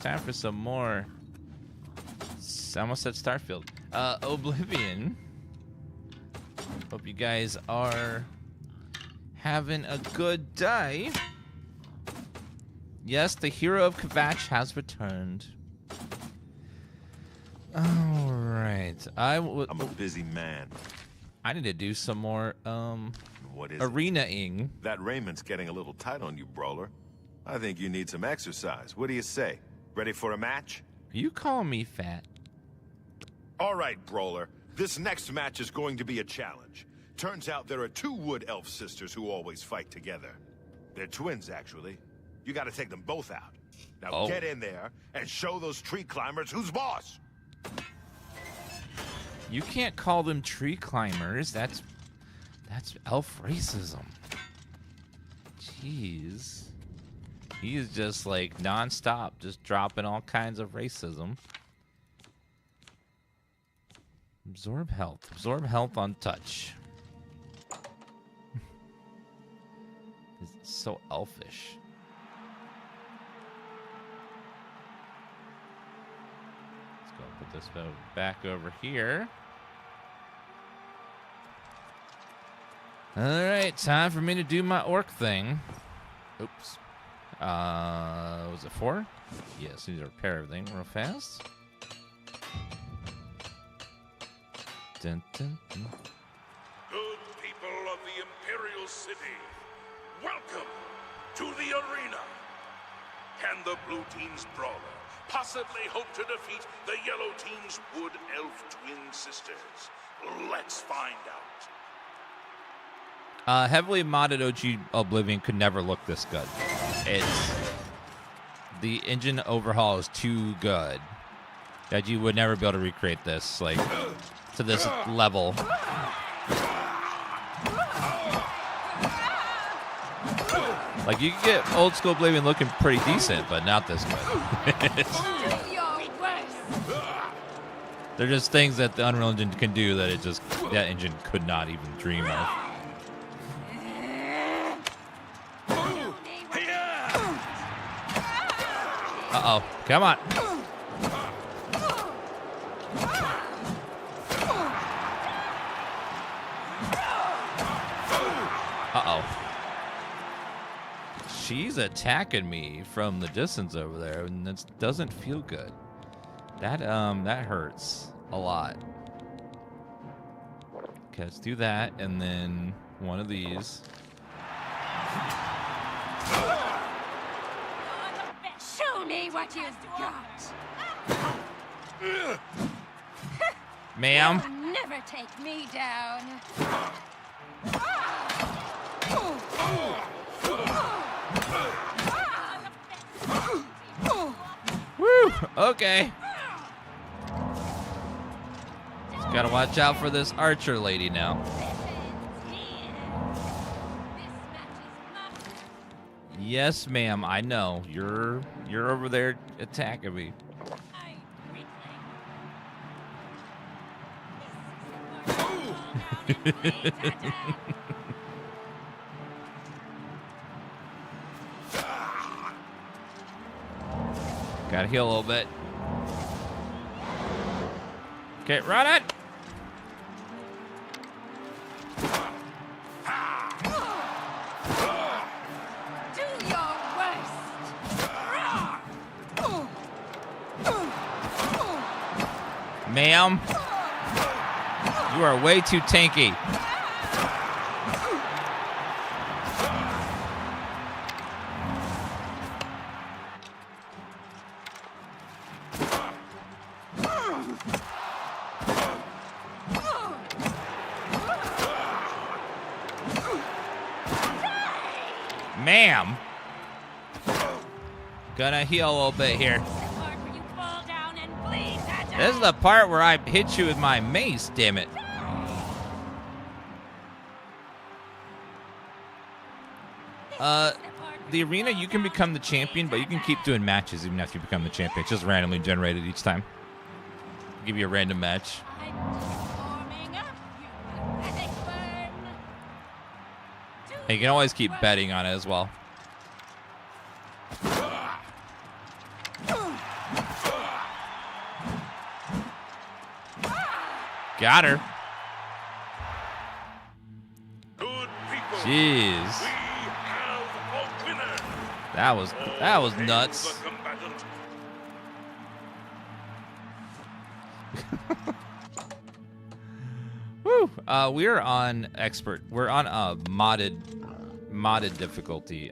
Time for some more. I almost said Starfield. Oblivion. Hope you guys are having a good day. Yes, the hero of Kvatch has returned. All right. I'm a busy man. I need to do some more What is arena-ing. That raiment's getting a little tight on you, Brawler. I think you need some exercise. What do you say? Ready for a match? Are you calling me fat? All right, Brawler. This next match is going to be a challenge. Turns out there are two wood elf sisters who always fight together. They're twins, actually. You gotta take them both out. Now get in there and show those tree climbers who's boss. You can't call them tree climbers. That's elf racism. Jeez. He is just like non-stop, just dropping all kinds of racism. Absorb health. Absorb health on touch. It's so elfish. Let's go put this back over here. All right, time for me to do my orc thing. Oops. Was it 4? Yes, need to repair everything real fast. Dun, dun, dun. Good people of the Imperial City, welcome to the arena. Can the blue team's Brawler possibly hope to defeat the yellow team's wood elf twin sisters? Let's find out. Heavily modded OG Oblivion could never look this good. The engine overhaul is too good that you would never be able to recreate this, like, to this level. Like, you can get old school Oblivion looking pretty decent, but not this good. They're just things that the Unreal Engine can do that that engine could not even dream of. Uh-oh. Come on. Uh-oh. She's attacking me from the distance over there, and it doesn't feel good. That hurts a lot. Okay, let's do that, and then one of these. Show me what you've got. Ma'am. You'll never take me down. Woo! Okay. Just gotta watch out for this archer lady now. Yes, ma'am. I know you're over there attacking me. Gotta heal a little bit. Okay, run it! Do your worst. Ma'am, you are way too tanky. Ma'am. Gonna heal a little bit here. This is the part where I hit you with my mace, damn it. The arena, you can become the champion, but you can keep doing matches even after you become the champion. It's just randomly generated each time. I'll give you a random match. And you can always keep betting on it as well. Got her. Good people. Jeez. We have a winner. That was Hail nuts. the combatant. Woo! We're on expert. We're on a modded difficulty.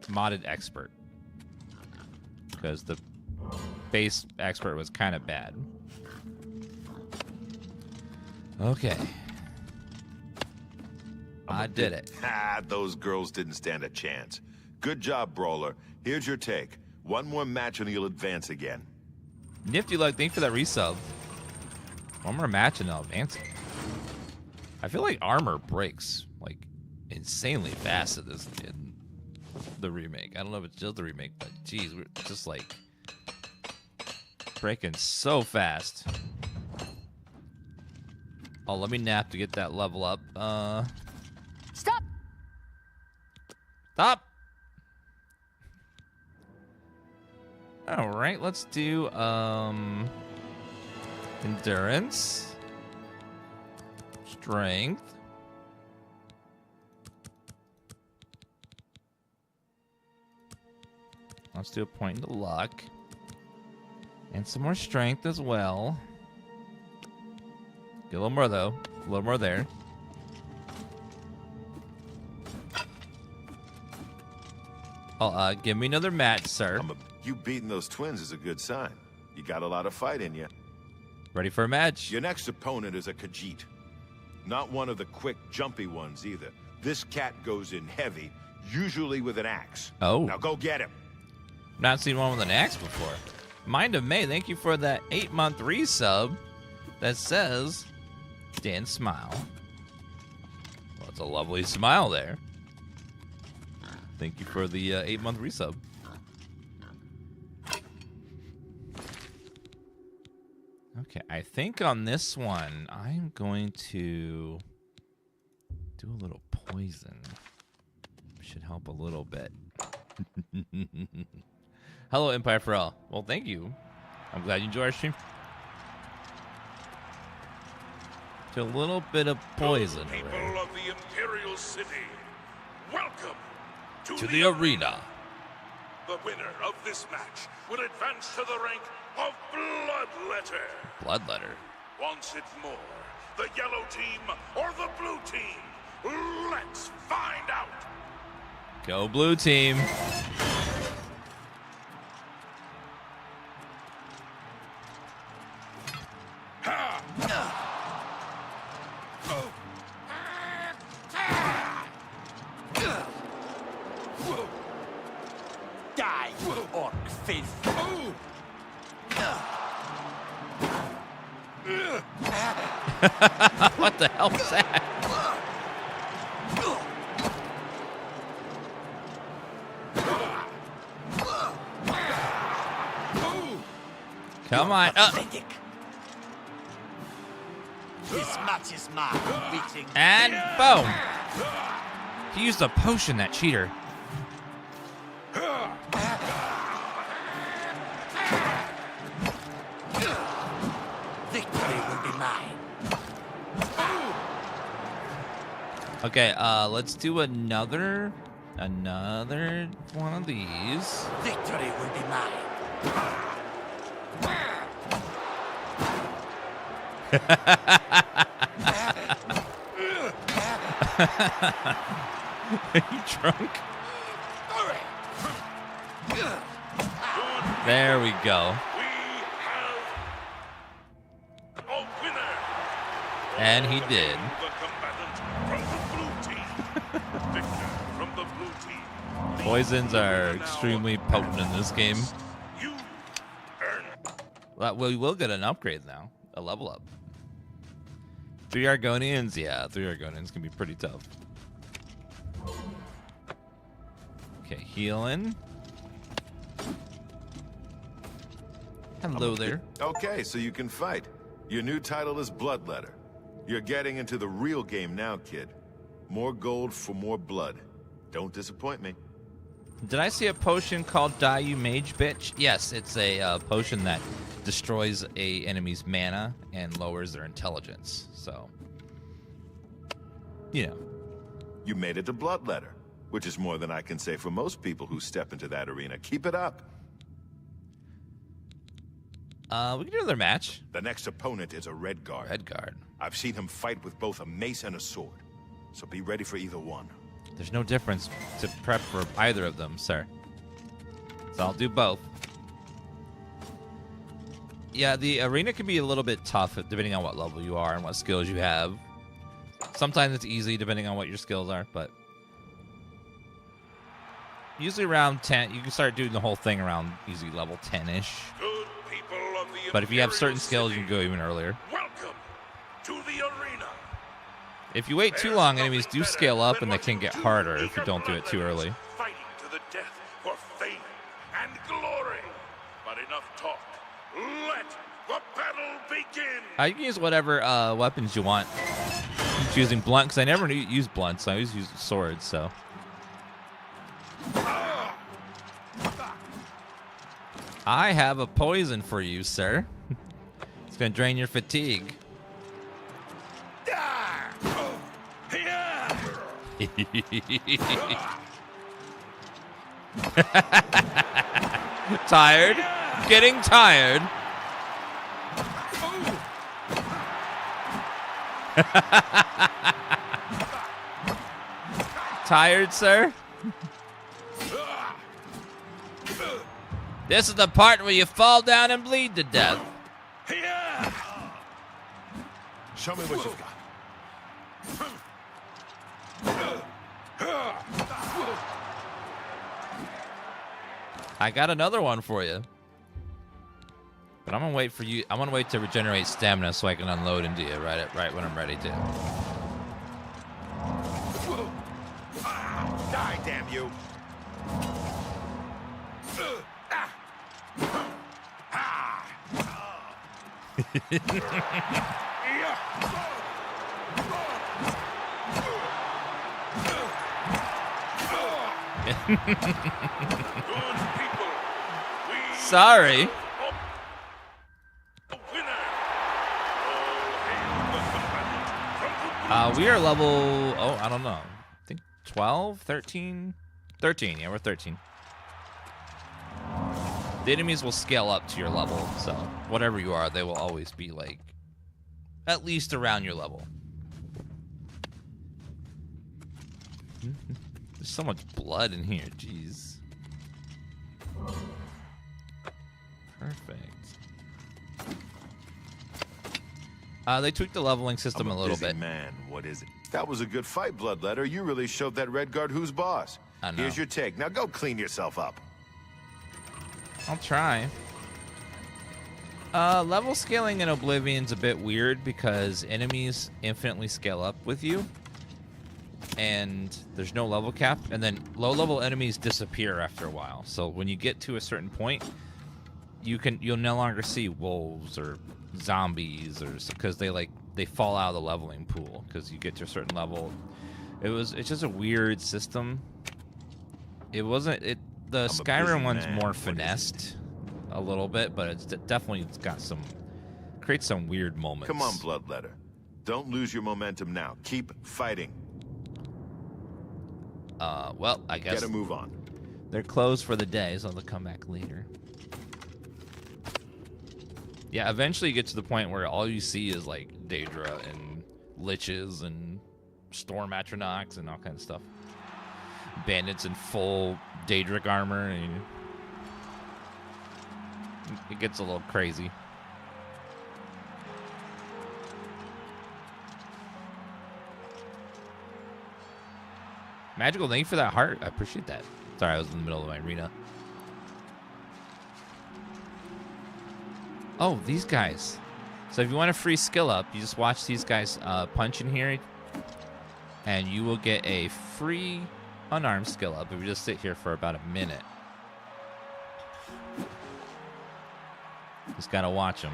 Modded expert. Because the base expert was kind of bad. Okay. I did it. Ah, those girls didn't stand a chance. Good job, Brawler. Here's your take. One more match and you'll advance again. Nifty luck, thanks for that resub. One more match and I'll advance. I feel like armor breaks like insanely fast in the remake. I don't know if it's just the remake, but geez, we're just like breaking so fast. Oh, let me nap to get that level up. Stop! Stop! All right, let's do endurance, strength, let's do a point into luck, and some more strength as well. Get a little more though, a little more there. Oh, give me another match, sir. You beating those twins is a good sign. You got a lot of fight in you. Ready for a match? Your next opponent is a Khajiit. Not one of the quick, jumpy ones either. This cat goes in heavy, usually with an axe. Oh. Now go get him. Not seen one with an axe before. Mind of May, thank you for that 8-month resub that says Dan Smile. Well, it's a lovely smile there. Thank you for the 8-month resub. Okay, I think on this one, I'm going to do a little poison. Should help a little bit. Hello, Empire for All. Well, thank you. I'm glad you enjoy our stream. To a little bit of poison. Good people of the Imperial City, welcome To the arena. The winner of this match will advance to the rank of Bloodletter. Bloodletter. Wants it more, the yellow team or the blue team? Let's find out. Go blue team. Die, orc filth. What the hell is that? Come on. Pathetic. This match is mine. Reaching. And boom. He used a potion, that cheater. Victory will be mine. Okay, let's do another one of these. Victory will be mine. Are you drunk? There we go. We have a winner. And he did. The combatant from the blue team. Victor from the blue team. Poisons are extremely potent in this game. You earn it. Well, we will get an upgrade now. A level up. 3 Argonians? Yeah, 3 Argonians can be pretty tough. Okay, healing. Hello there. Okay, so you can fight. Your new title is Bloodletter. You're getting into the real game now, kid. More gold for more blood. Don't disappoint me. Did I see a potion called Die You Mage Bitch? Yes, it's a potion that destroys a enemy's mana and lowers their intelligence. So, you know. You made it to Bloodletter, which is more than I can say for most people who step into that arena. Keep it up. We can do another match. The next opponent is a Red Guard. Red Guard. I've seen him fight with both a mace and a sword, so be ready for either one. There's no difference to prep for either of them, sir. So I'll do both. Yeah, the arena can be a little bit tough depending on what level you are and what skills you have. Sometimes it's easy depending on what your skills are, but usually around 10, you can start doing the whole thing around easy level 10-ish. Good people of the But if you have certain Imperial skills, you City, can go even earlier. welcome to the arena. If you wait too long, enemies do scale up and they can get harder if you don't do it too early. Fighting to the death for fame and glory. But enough talk. Let the battle begin. You can use whatever weapons you want. I'm choosing blunt because I never use blunt, so I always use swords. So I have a poison for you, sir. It's gonna drain your fatigue. Tired? Getting tired? Tired, sir? This is the part where you fall down and bleed to death. Show me what you've got. I got another one for you. But I'm gonna wait for you. I'm gonna wait to regenerate stamina so I can unload into you right when I'm ready to. Die, damn you! Good people, we Sorry. a winner. All hail the combatant from the We are level, oh, I don't know. I think 12, 13? 13, yeah, we're 13. The enemies will scale up to your level, so whatever you are, they will always be, like, at least around your level. There's so much blood in here, jeez. Perfect. They tweaked the leveling system I'm a little busy bit. Man, what is it? That was a good fight, Bloodletter. You really showed that Red Guard who's boss. I know. Here's your take. Now go clean yourself up. I'll try. Level scaling in Oblivion's a bit weird because enemies infinitely scale up with you. And there's no level cap. And then low-level enemies disappear after a while. So when you get to a certain point, you'll no longer see wolves or zombies or because they fall out of the leveling pool because you get to a certain level. It's just a weird system. The Skyrim one's more finessed a little bit, but it's definitely got creates some weird moments. Come on, Bloodletter. Don't lose your momentum now. Keep fighting. Well, I guess Gotta move on. they're closed for the day, so they'll come back later. Yeah, eventually you get to the point where all you see is like Daedra and liches and storm atronachs and all kinds of stuff. Bandits in full Daedric armor, and it gets a little crazy. Magical, thank you for that heart. I appreciate that. Sorry, I was in the middle of my arena. Oh, these guys. So if you want a free skill up, you just watch these guys punch in here, and you will get a free unarmed skill up if you just sit here for about a minute. Just gotta watch them.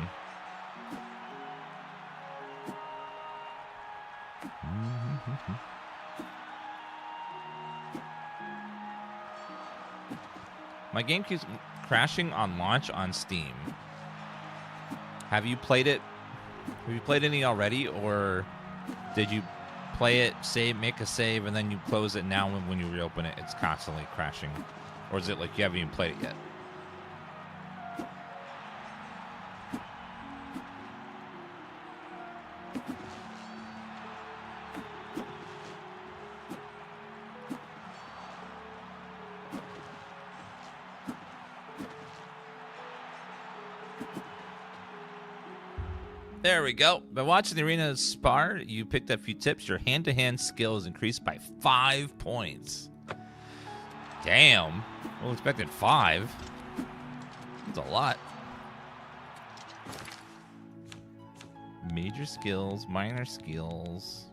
My game keeps crashing on launch on Steam. Have you played it? Have you played any already, or did you play it, save, make a save, and then you close it? Now, when you reopen it, it's constantly crashing, or is it like you haven't even played it yet? There we go. By watching the arena spar, you picked up a few tips. Your hand-to-hand skill is increased by 5 points. Damn. Well, expected 5. That's a lot. Major skills, minor skills.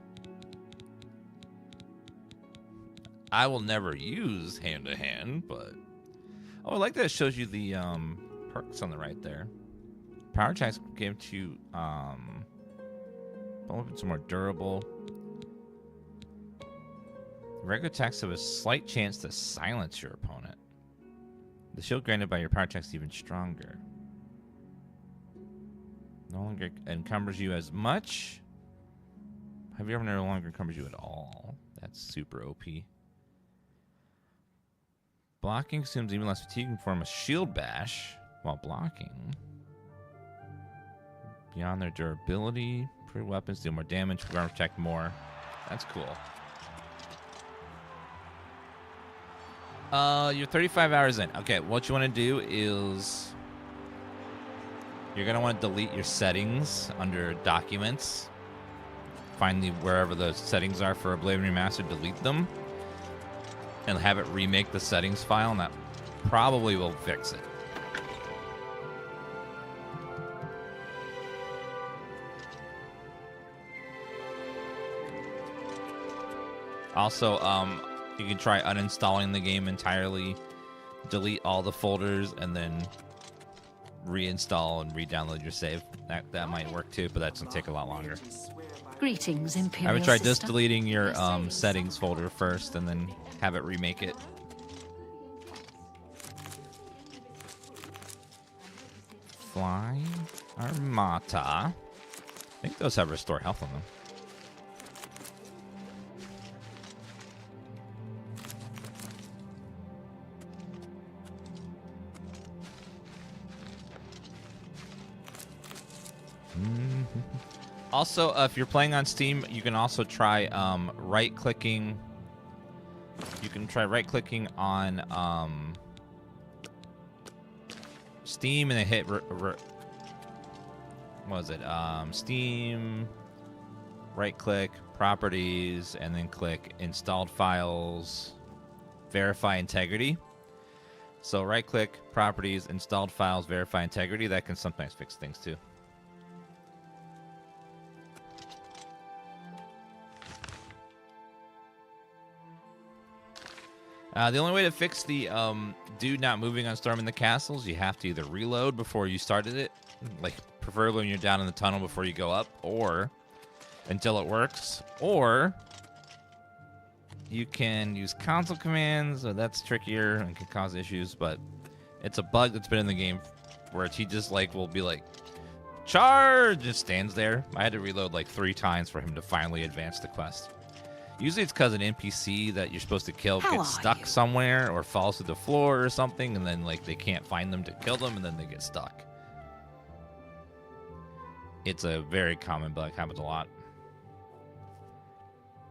I will never use hand-to-hand, but... Oh, I like that it shows you the perks on the right there. Power attacks give you weapons are more durable. Regular attacks have a slight chance to silence your opponent. The shield granted by your power attacks is even stronger. No longer encumbers you as much. Have you ever no longer encumbers you at all? That's super OP. Blocking consumes even less fatigue in form of shield bash while blocking. Beyond their durability, pretty weapons deal more damage, armor protect more. That's cool. You're 35 hours in. Okay, what you want to do is you're gonna want to delete your settings under documents. Find wherever the settings are for Oblivion Remastered, delete them, and have it remake the settings file, and that probably will fix it. Also, you can try uninstalling the game entirely, delete all the folders, and then reinstall and re-download your save. That might work too, but that's gonna take a lot longer. Greetings, Imperial I would try sister. just deleting your settings folder first, and then have it remake it. Fly Armata. I think those have restore health on them. Also, if you're playing on Steam, you can also try right-clicking. You can try right-clicking on Steam and then hit what was it? Steam, right-click, properties, and then click installed files, verify integrity. So right-click, properties, installed files, verify integrity. That can sometimes fix things too. The only way to fix the dude not moving on storming the castles, you have to either reload before you started it, like preferably when you're down in the tunnel before you go up, or until it works, or you can use console commands. So that's trickier and can cause issues, but it's a bug that's been in the game where he just like will be like, charge, just stands there. I had to reload like 3 times for him to finally advance the quest. Usually it's because an NPC that you're supposed to kill gets stuck somewhere or falls to the floor or something, and then like they can't find them to kill them, and then they get stuck. It's a very common bug, happens a lot.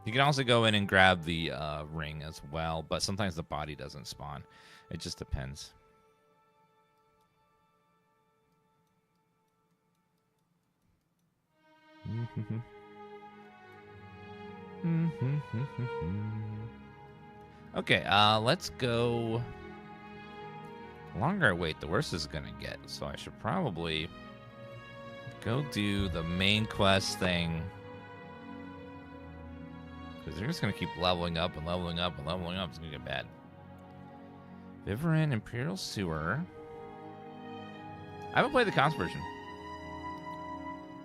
You can also go in and grab the ring as well, but sometimes the body doesn't spawn. It just depends. Okay, let's go. The longer I wait, the worse it's gonna get. So I should probably go do the main quest thing, because they're just gonna keep leveling up and leveling up and leveling up. It's gonna get bad. Vivarin Imperial Sewer. I haven't played the console version,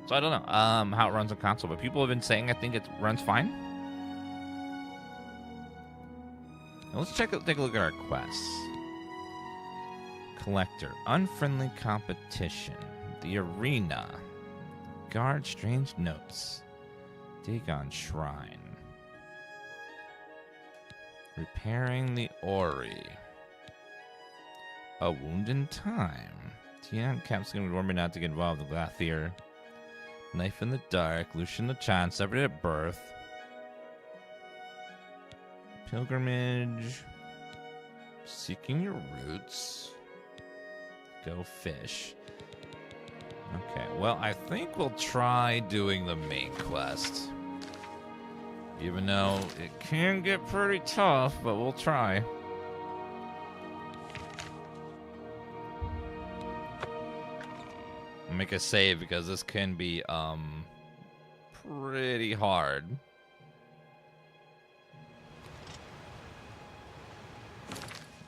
so I don't know how it runs on console, but people have been saying I think it runs fine. Now let's take a look at our quests. Collector, unfriendly competition. The arena. Guard strange notes. Dagon shrine. Repairing the Ori. A wound in time. Tian Capsicum would warn me not to get involved with Lathier. Knife in the dark. Lucian the Chant. Separated at birth. Pilgrimage. Seeking your roots. Go fish. Okay, well, I think we'll try doing the main quest. Even though it can get pretty tough, but we'll try. I'll make a save because this can be pretty hard.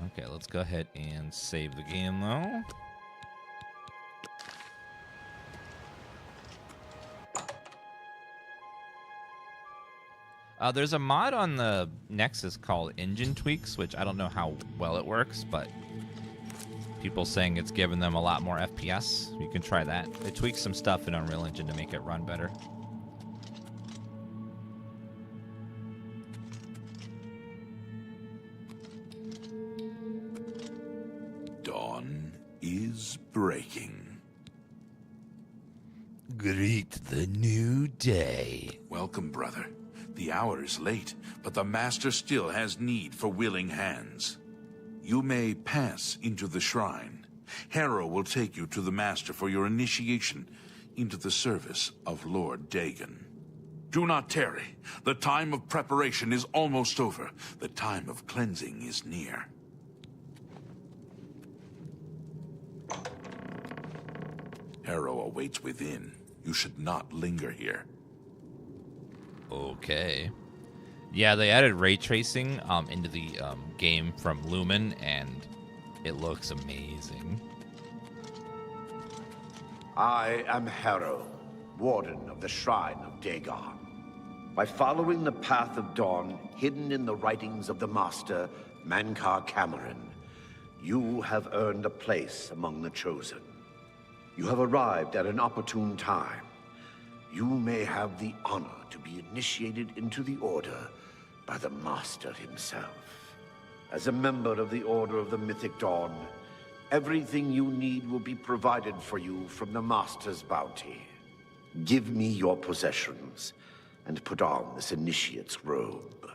Okay, let's go ahead and save the game though. There's a mod on the Nexus called Engine Tweaks, which I don't know how well it works, but people saying it's giving them a lot more FPS. You can try that. It tweaks some stuff in Unreal Engine to make it run better. Dawn is breaking. Greet the new day. Welcome, brother. The hour is late, but the Master still has need for willing hands. You may pass into the shrine. Harrow will take you to the Master for your initiation into the service of Lord Dagon. Do not tarry. The time of preparation is almost over. The time of cleansing is near. Harrow awaits within. You should not linger here. Okay. Yeah, they added ray tracing into the game from Lumen, and it looks amazing. I am Harrow, Warden of the Shrine of Dagon. By following the path of dawn hidden in the writings of the Master, Mankar Cameron, you have earned a place among the Chosen. You have arrived at an opportune time. You may have the honor to be initiated into the Order by the Master himself. As a member of the Order of the Mythic Dawn, everything you need will be provided for you from the Master's bounty. Give me your possessions and put on this initiate's robe.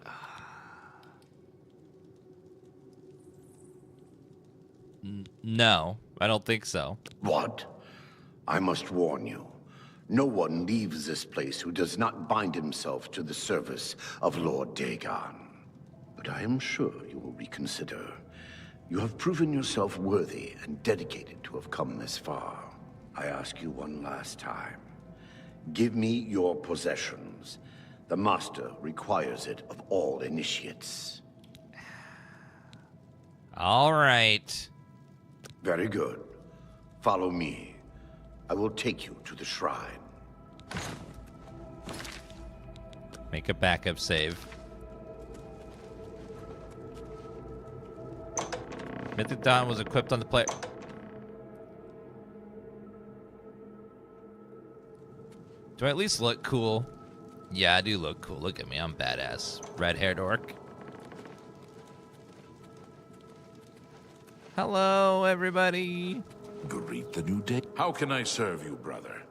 No, I don't think so. What? I must warn you. No one leaves this place who does not bind himself to the service of Lord Dagon. But I am sure you will reconsider. You have proven yourself worthy and dedicated to have come this far. I ask you one last time. Give me your possessions. The Master requires it of all initiates. All right. Very good. Follow me. I will take you to the shrine. Make a backup save. Mythic Dawn was equipped on the player. Do I at least look cool? Yeah, I do look cool. Look at me, I'm badass. Red-haired orc. Hello, everybody. Greet the new day. How can I serve you, brother?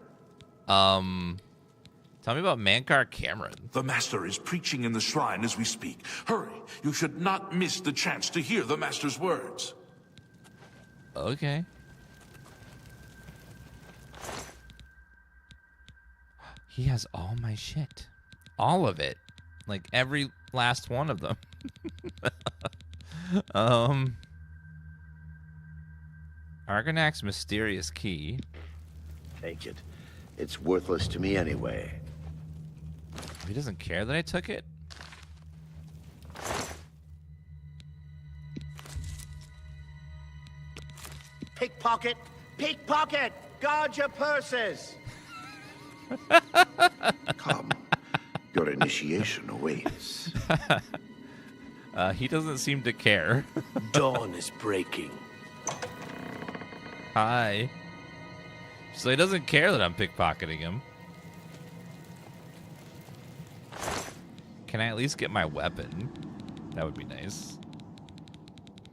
Tell me about Mankar Cameron. The Master is preaching in the shrine as we speak. Hurry, you should not miss the chance to hear the Master's words. Okay. He has all my shit. All of it. Like every last one of them. Argonac's mysterious key. Take it. It's worthless to me anyway. He doesn't care that I took it? Pickpocket! Pickpocket! Guard your purses! Come. Your initiation awaits. He doesn't seem to care. Dawn is breaking. Hi. So he doesn't care that I'm pickpocketing him. Can I at least get my weapon? That would be nice.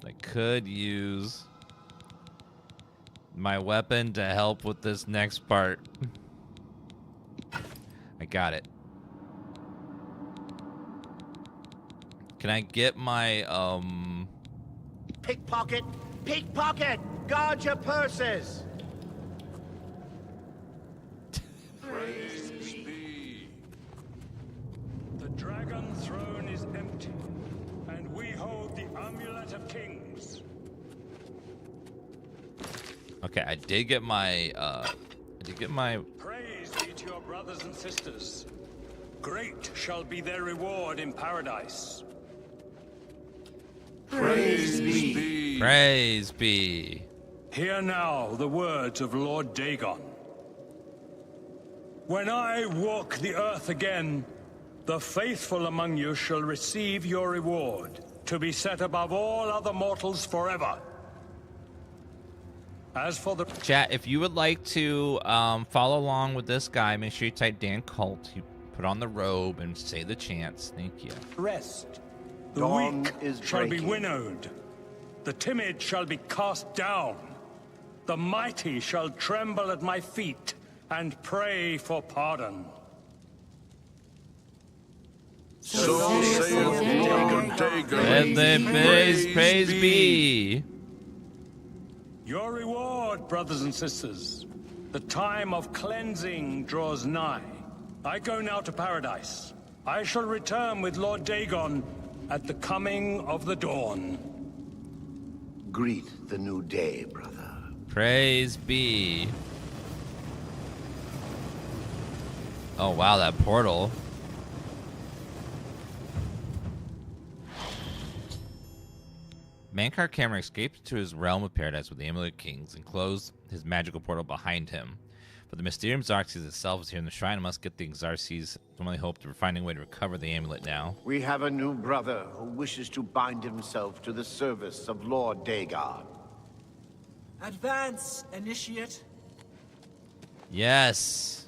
I could use my weapon to help with this next part. I got it. Can I get my, Pickpocket! Pickpocket! Guard your purses! Praise be. The dragon throne is empty, and we hold the Amulet of Kings. Okay, I did get my, Praise be to your brothers and sisters. Great shall be their reward in paradise. Praise be! Praise be. Hear now the words of Lord Dagon. When I walk the earth again, the faithful among you shall receive your reward, to be set above all other mortals forever. As for the Chat, if you would like to follow along with this guy, make sure you type Dan Cult. You put on the robe and say the chants. Thank you. rest, the Dawn weak is shall be breaking. winnowed, the timid shall be cast down, the mighty shall tremble at my feet and pray for pardon. So saith Lord Dagon. And then praise be. Your reward, brothers and sisters. The time of cleansing draws nigh. I go now to paradise. I shall return with Lord Dagon at the coming of the dawn. Greet the new day, brother. Praise be. Oh wow, that portal. Mankar Cameron escaped to his realm of paradise with the Amulet of Kings and closed his magical portal behind him. But the Mysterium Xarxes itself is here in the shrine and must get the Xarxes. Only hope to find a way to recover the amulet now. We have a new brother who wishes to bind himself to the service of Lord Dagon. Advance, initiate. Yes.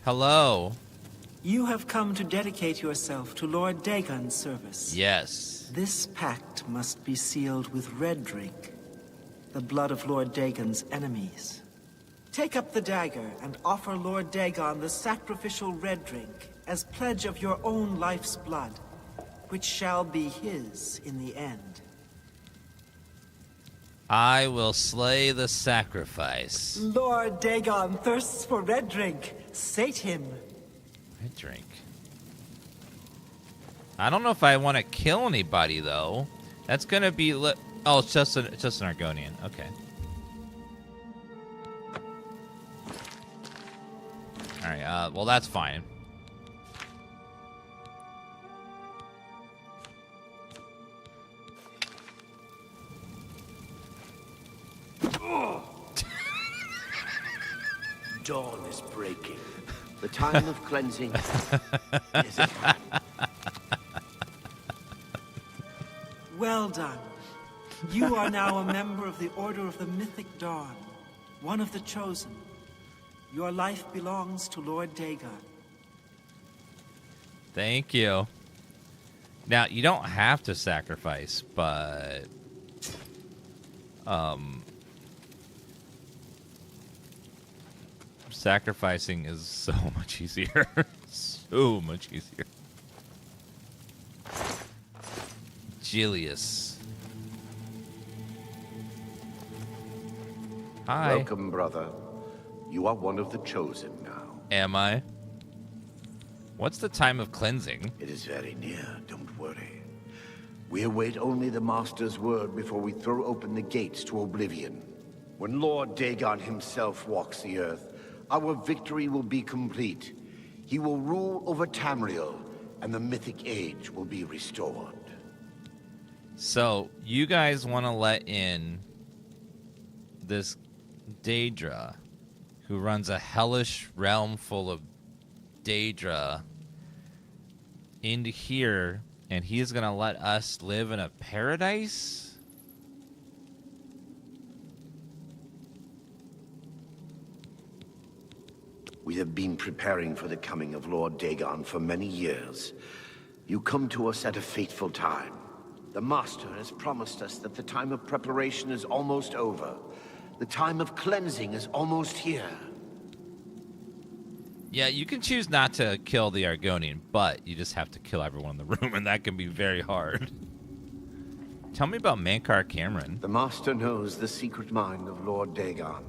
Hello. You have come to dedicate yourself to Lord Dagon's service. Yes. This pact must be sealed with red drink, the blood of Lord Dagon's enemies. Take up the dagger and offer Lord Dagon the sacrificial red drink as pledge of your own life's blood, which shall be his in the end. I will slay the sacrifice. Lord Dagon thirsts for red drink. Sate him. Red drink. I don't know if I want to kill anybody though. That's gonna be oh, it's just an Argonian. Okay. All right. Well, that's fine. Dawn is breaking. The time of cleansing is at hand. Well done. You are now a member of the Order of the Mythic Dawn, one of the Chosen. Your life belongs to Lord Dagon. Thank you. Now, you don't have to sacrifice, but sacrificing is so much easier. So much easier. Julius. Hi. Welcome, brother. You are one of the chosen now. Am I? What's the time of cleansing? It is very near, don't worry. We await only the Master's word before we throw open the gates to Oblivion. When Lord Dagon himself walks the earth, our victory will be complete. He will rule over Tamriel, and the Mythic Age will be restored. So, you guys want to let in this Daedra, who runs a hellish realm full of Daedra, into here, and he's going to let us live in a paradise? We have been preparing for the coming of Lord Dagon for many years. You come to us at a fateful time. The Master has promised us that the time of preparation is almost over. The time of cleansing is almost here. Yeah, you can choose not to kill the Argonian, but you just have to kill everyone in the room, and that can be very hard. Tell me about Mankar Cameron. The Master knows the secret mind of Lord Dagon.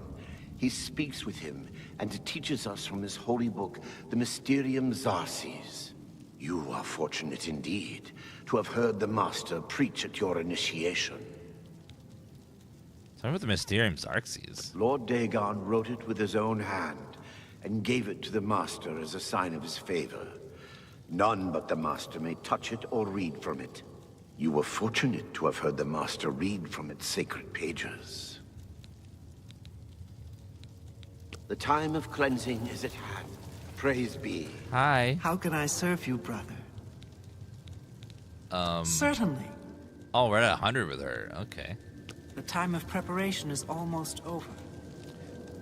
He speaks with him and teaches us from his holy book, the Mysterium Xarxes. You are fortunate indeed to have heard the Master preach at your initiation. Tell me about the Mysterium Xarxes. Lord Dagon wrote it with his own hand and gave it to the Master as a sign of his favor. None but the Master may touch it or read from it. You were fortunate to have heard the Master read from its sacred pages. The time of cleansing is at hand. Praise be. Hi. How can I serve you, brother? Certainly. Oh, we're at 100 with her. Okay. The time of preparation is almost over.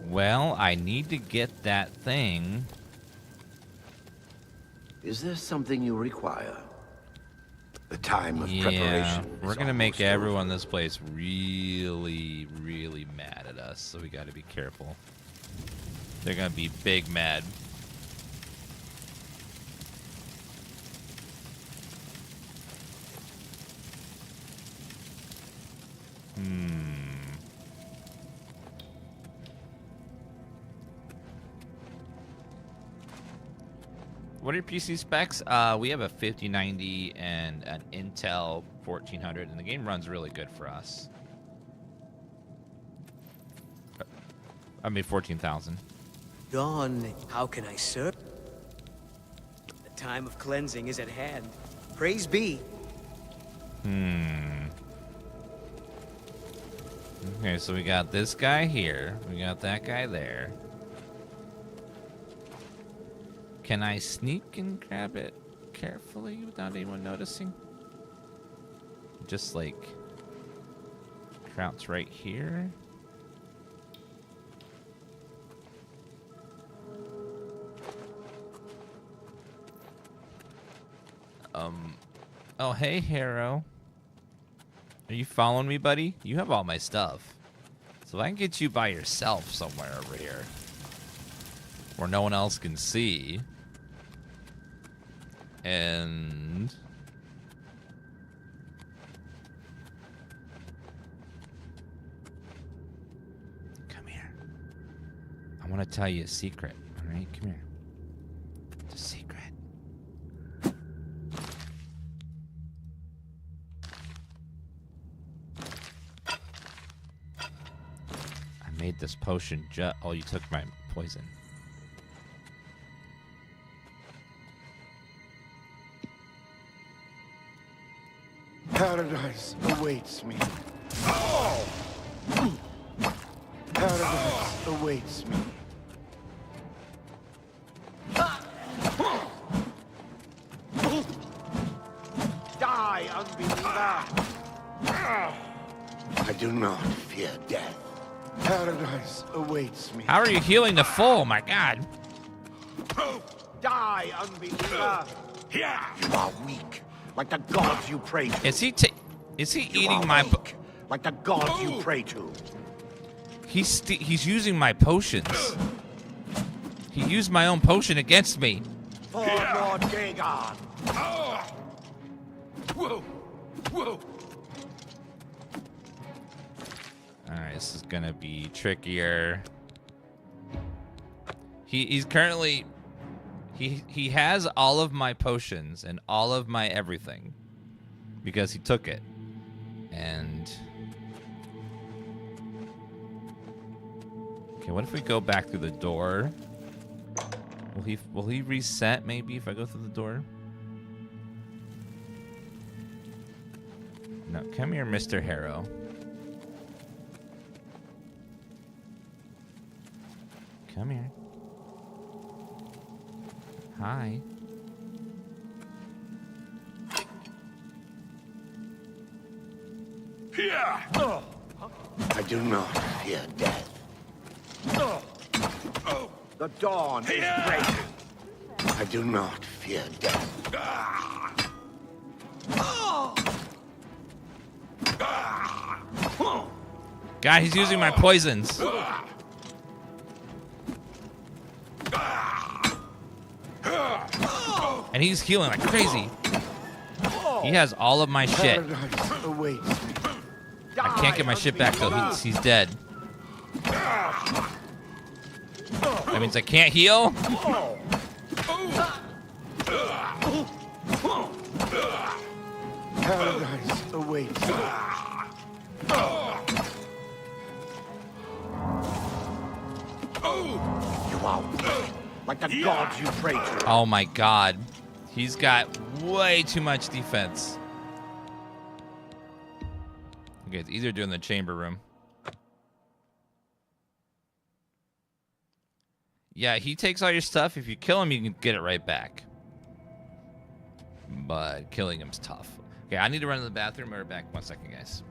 Well, I need to get that thing. Is there something you require? The time of preparation. We're gonna make everyone in this place really, really mad at us, so we gotta be careful. They're gonna be big mad. What are your PC specs? We have a 5090 and an Intel 1400, and the game runs really good for us. I mean, 14,000. Dawn, how can I serve? The time of cleansing is at hand. Praise be. Okay, so we got this guy here. We got that guy there. Can I sneak and grab it carefully without anyone noticing? Just like crouch right here. Oh, hey, Harrow. Are you following me, buddy? You have all my stuff. So if I can get you by yourself somewhere over here where no one else can see. And come here. I want to tell you a secret. All right, come here. It's a secret. I made this potion oh, you took my poison. Paradise awaits me. Oh! Paradise awaits me. Die, unbeliever! I do not fear death. Paradise awaits me. How are you healing the full? My God. Die, unbeliever! You are weak, like the gods you pray to. Is he eating my like the gods you pray to. He's using my potions. He used my own potion against me. For Lord Dagon. Whoa! Whoa! Alright, this is gonna be trickier. He's currently he has all of my potions and all of my everything because he took it. And okay, what if we go back through the door? Will he reset maybe if I go through the door? No, come here, Mr. Harrow. Come here. Hi. I do not fear death. The dawn is breaking. I do not fear death. God, he's using my poisons. And he's healing like crazy. He has all of my shit. Paradise awaits me. I can't get my shit back though. He's dead. That means I can't heal. Paradise awaits me. You are weak, like the gods you pray to. Oh my god. He's got way too much defense. Okay, it's either doing the chamber room. Yeah, he takes all your stuff. If you kill him, you can get it right back. But killing him's tough. Okay, I need to run to the bathroom. We're back 1 second, guys.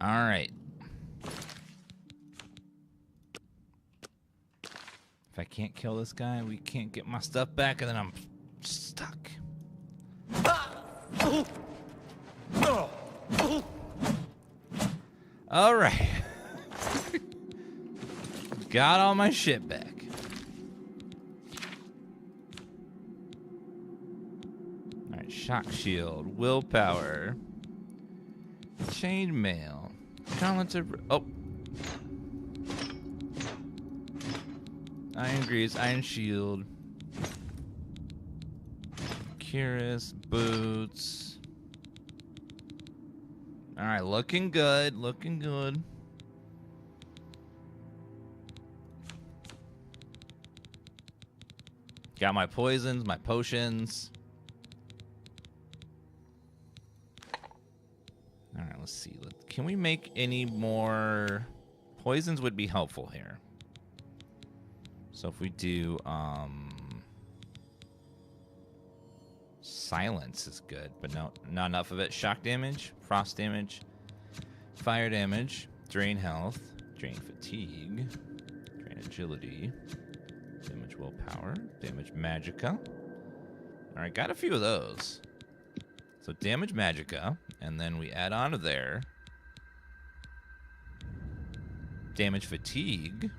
All right. If I can't kill this guy, we can't get my stuff back, and then I'm stuck. All right. Got all my shit back. All right, shock shield, willpower, chainmail, gauntlets of... Oh. Iron greaves, iron shield. Cuirass, boots. All right, looking good, looking good. Got my poisons, my potions. All right, let's see. Can we make any more? Poisons would be helpful here. So if we do, silence is good, but no, not enough of it. Shock damage, frost damage, fire damage, drain health, drain fatigue, drain agility, damage willpower, damage magicka. All right, got a few of those. So damage magicka, and then we add on to there damage fatigue,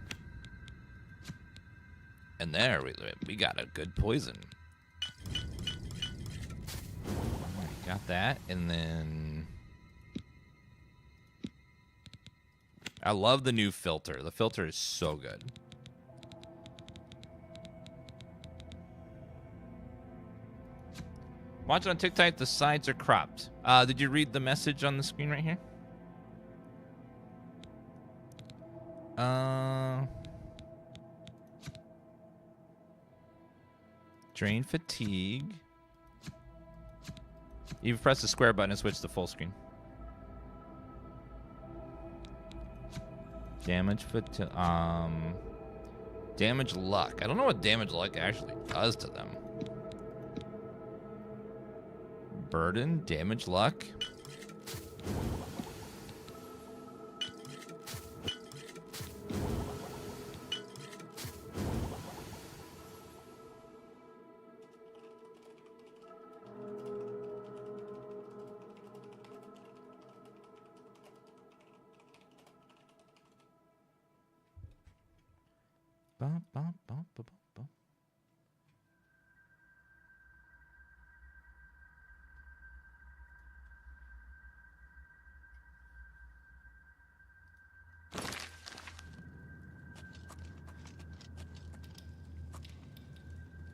and there we got a good poison. Right, got that, and then I love the new filter. The filter is so good. Watch on TikTok, the sides are cropped. Did you read the message on the screen right here? Drain fatigue. You press the square button and switch to full screen. Damage damage luck. I don't know what damage luck actually does to them. Burden, damage luck.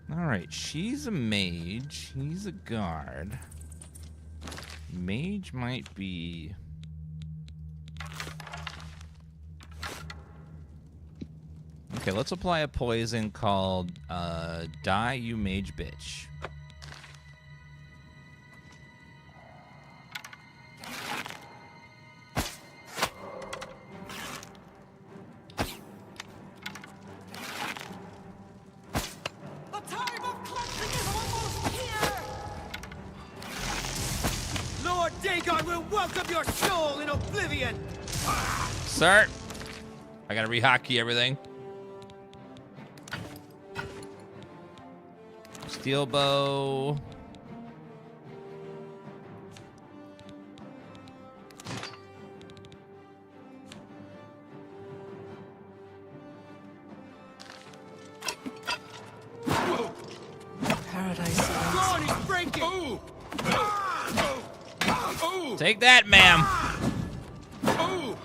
Alright, she's a mage. He's a guard. Mage might be... Okay, let's apply a poison called Die, You Mage Bitch. Welcome your soul in Oblivion! Sir, I gotta rehockey everything. Steel bow. Paradise. Lord, he's breaking! Ooh. Take that, ma'am. Ooh.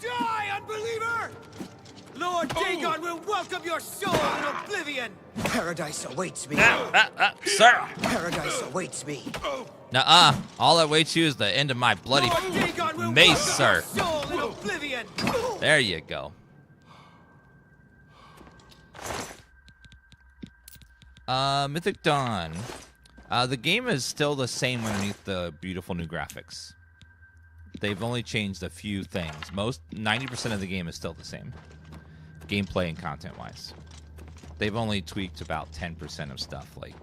Die, unbeliever! Lord Dagon will welcome your soul in Oblivion! Paradise awaits me. Sir. Paradise awaits me. Nuh-uh. All that waits you is the end of my bloody Lord Dagon will mace, welcome sir. your soul in Oblivion! There you go. Mythic Dawn. The game is still the same underneath the beautiful new graphics. They've only changed a few things. 90% of the game is still the same, gameplay and content-wise. They've only tweaked about 10% of stuff, like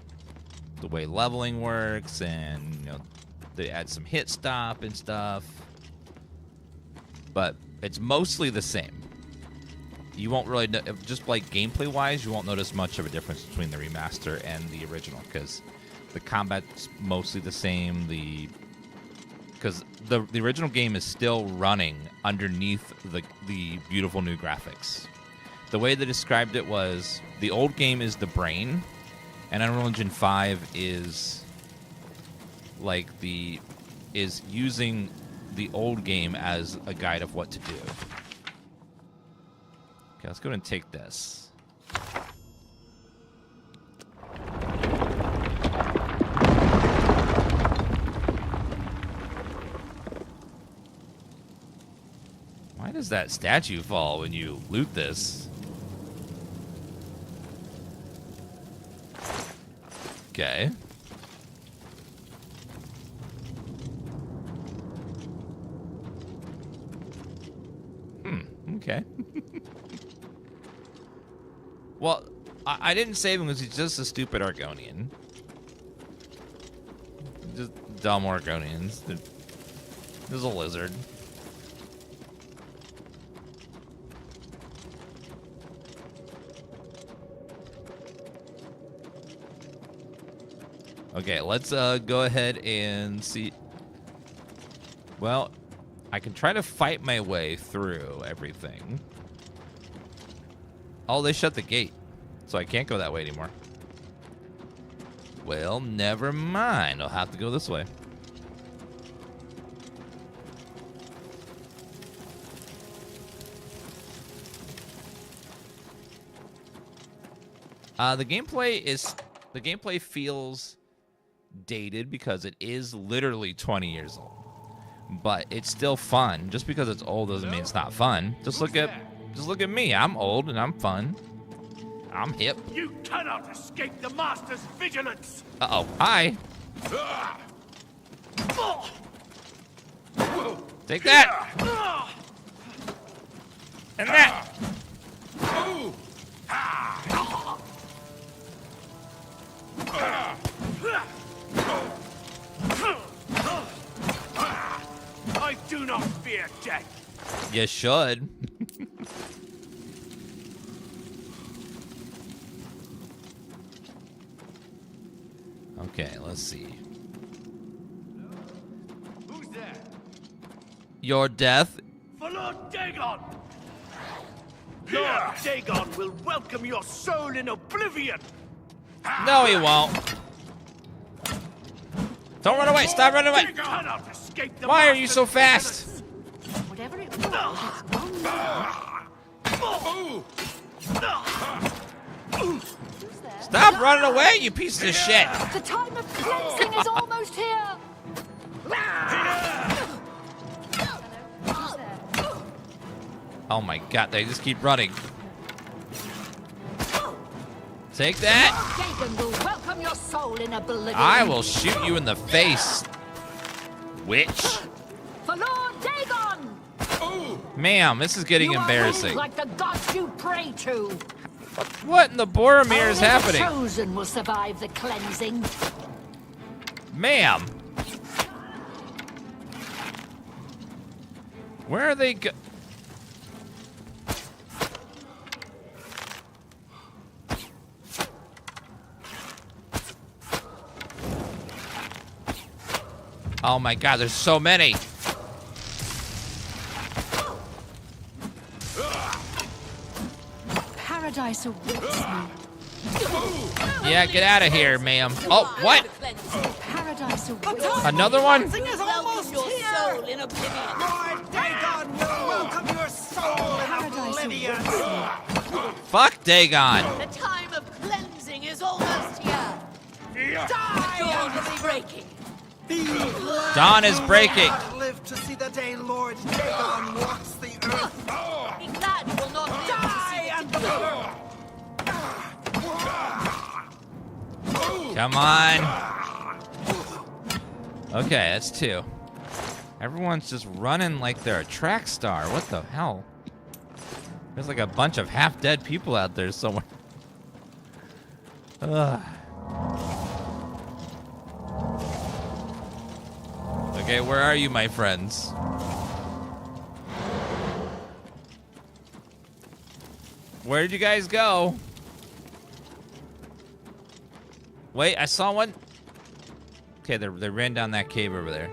the way leveling works, and they add some hit stop and stuff. But it's mostly the same. You won't really, just like gameplay-wise, you won't notice much of a difference between the remaster and the original, because the combat's mostly the same. Because the original game is still running underneath the beautiful new graphics. The way they described it was the old game is the brain, and Unreal Engine 5 is using the old game as a guide of what to do. Okay, let's go ahead and take this. Why does that statue fall when you loot this? Okay. Okay. Well, I didn't save him because he's just a stupid Argonian. Just dumb Argonians. There's a lizard. Okay, let's go ahead and see. Well, I can try to fight my way through everything. Oh, they shut the gate, so I can't go that way anymore. Well, never mind. I'll have to go this way. The gameplay feels dated because it is literally 20 years old. But it's still fun. Just because it's old doesn't mean it's not fun. Just look at me. I'm old and I'm fun. I'm hip. You cannot escape the Master's vigilance! Uh-oh. Hi. Take that! And that! I do not fear death. You should. Okay, let's see. Who's there? Your death? For Lord Dagon! Lord Dagon will welcome your soul in oblivion! No, he won't. Don't run away! Stop running away! You cannot escape the Why are you so Master's fast? Whatever it was, it's gone now. Who's there? Stop running away, you piece of shit! The time of cleansing is almost here. Who's there? Oh my god, they just keep running. Take that! Dagon will welcome your soul in oblivion. I will shoot you in the face, witch. For Lord Dagon! Ma'am, this is getting You are embarrassing. weak like the gods you pray to. What in the Boromir is Only happening? the chosen will survive the cleansing. Ma'am! Where are they go- Oh my god, there's so many! Paradise awaits me. Yeah, get out of here, ma'am. Oh, what? Paradise awaits. Another one? Is almost your here. soul in oblivion. Lord Dagon will welcome your soul in Paradise oblivion. awaits me. Fuck Dagon. The time of cleansing is almost here. Dawn is breaking. Dawn is breaking. Live to see the day Lord Dagon walks the earth. Be glad you will not live to see Die the and decree. burn. Come on. Okay, that's two. Everyone's just running like they're a track star. What the hell? There's like a bunch of half-dead people out there somewhere. Ugh. Okay, where are you, my friends? Where did you guys go? Wait, I saw one. Okay, they ran down that cave over there.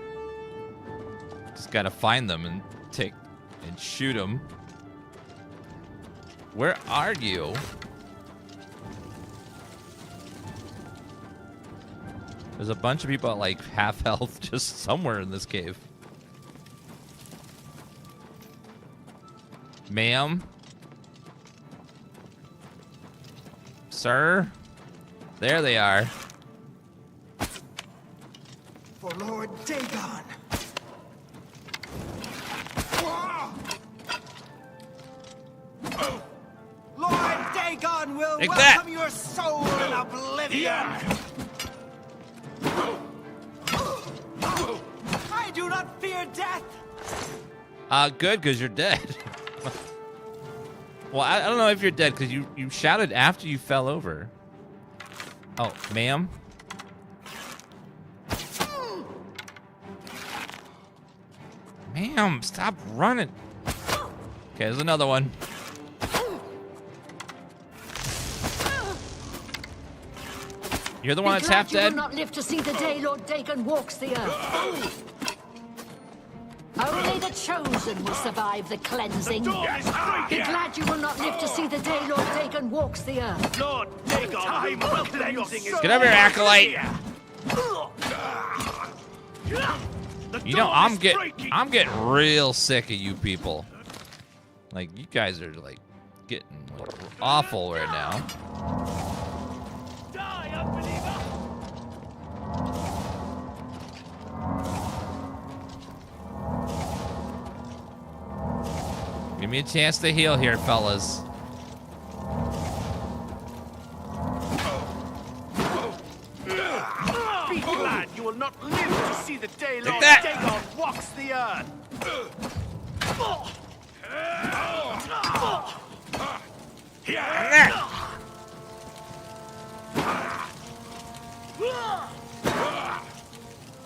Just gotta find them and shoot them. Where are you? There's a bunch of people at like half health just somewhere in this cave. Ma'am? Sir? There they are. For Lord Dagon. will Take welcome that. your soul in oblivion! I do not fear death! Good, because you're dead. Well, I don't know if you're dead, because you shouted after you fell over. Oh, ma'am? Ma'am, stop running. Okay, there's another one. You're the one that's half You will dead? not live to see the day Lord Dagon walks the earth. Only the chosen will survive the cleansing. Be glad you will not live to see the day Lord Dagon walks the earth. Lord Dagon, will cleansing is Get over here, Acolyte. You know, I'm getting real sick of you people. Like, you guys are like getting like, awful right now. Die, unbeliever! Give me a chance to heal here, fellas. Be glad you will not live to see the day Lord that. Dagon walks the earth!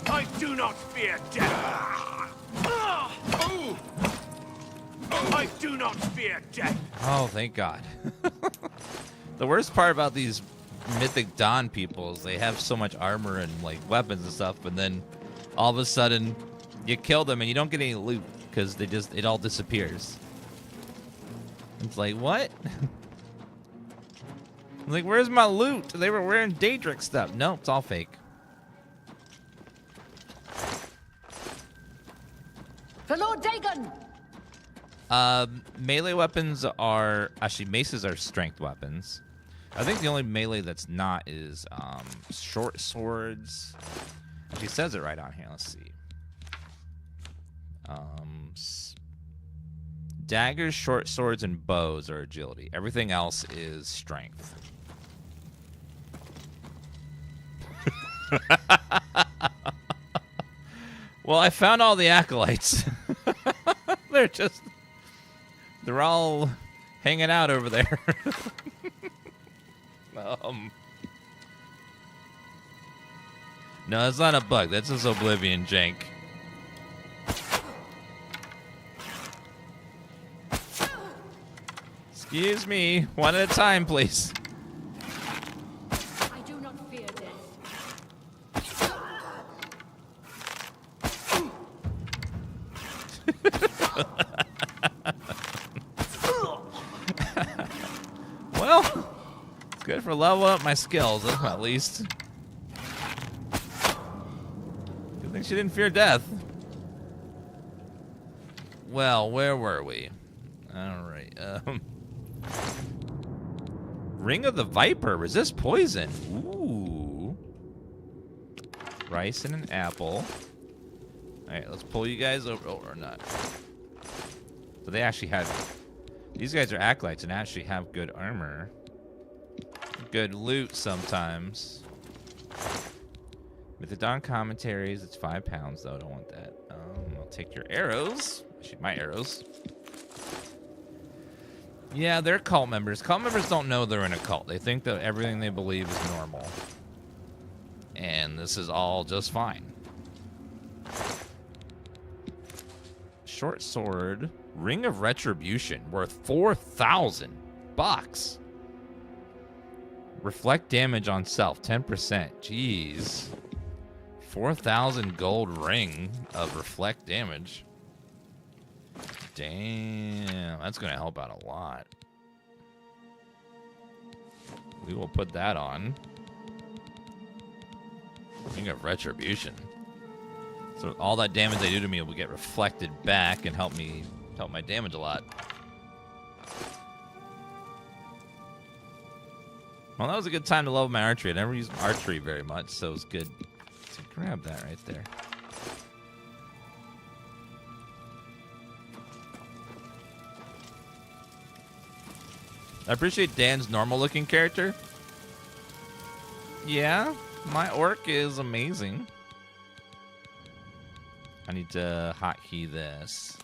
I do not fear death! I do not fear death! Oh, thank God. The worst part about these Mythic Dawn people is they have so much armor and like weapons and stuff, and then all of a sudden you kill them and you don't get any loot because it all disappears. It's like, what? Like, where's my loot? They were wearing Daedric stuff. No, it's all fake. For Lord Dagon! Melee weapons are actually maces are strength weapons. I think the only melee that's not is short swords. Actually, it says it right on here. Let's see. Daggers, short swords, and bows are agility. Everything else is strength. Well, I found all the acolytes. They're all hanging out over there. No, that's not a bug. That's just Oblivion jank. Excuse me. One at a time, please. I do not fear death. Well, it's good for leveling up my skills, at least. Good thing she didn't fear death. Well, where were we? All right. Ring of the Viper. Resist poison. Ooh. Rice and an apple. All right, let's pull you guys over. Oh, or not. So they actually have... These guys are acolytes and actually have good armor. Good loot sometimes. Mythic Dawn commentaries. It's £5 though. I don't want that. I'll take your arrows. Actually, my arrows. Yeah, they're cult members. Cult members don't know they're in a cult. They think that everything they believe is normal. And this is all just fine. Short sword. Ring of Retribution. Worth 4,000 bucks. Reflect damage on self. 10%. Jeez. 4,000 gold ring of reflect damage. Damn, that's going to help out a lot. We will put that on. Ring of Retribution. So all that damage they do to me will get reflected back and help my damage a lot. Well, that was a good time to level my archery. I never used archery very much, so it's good to grab that right there. I appreciate Dan's normal-looking character. Yeah, my orc is amazing. I need to hotkey this.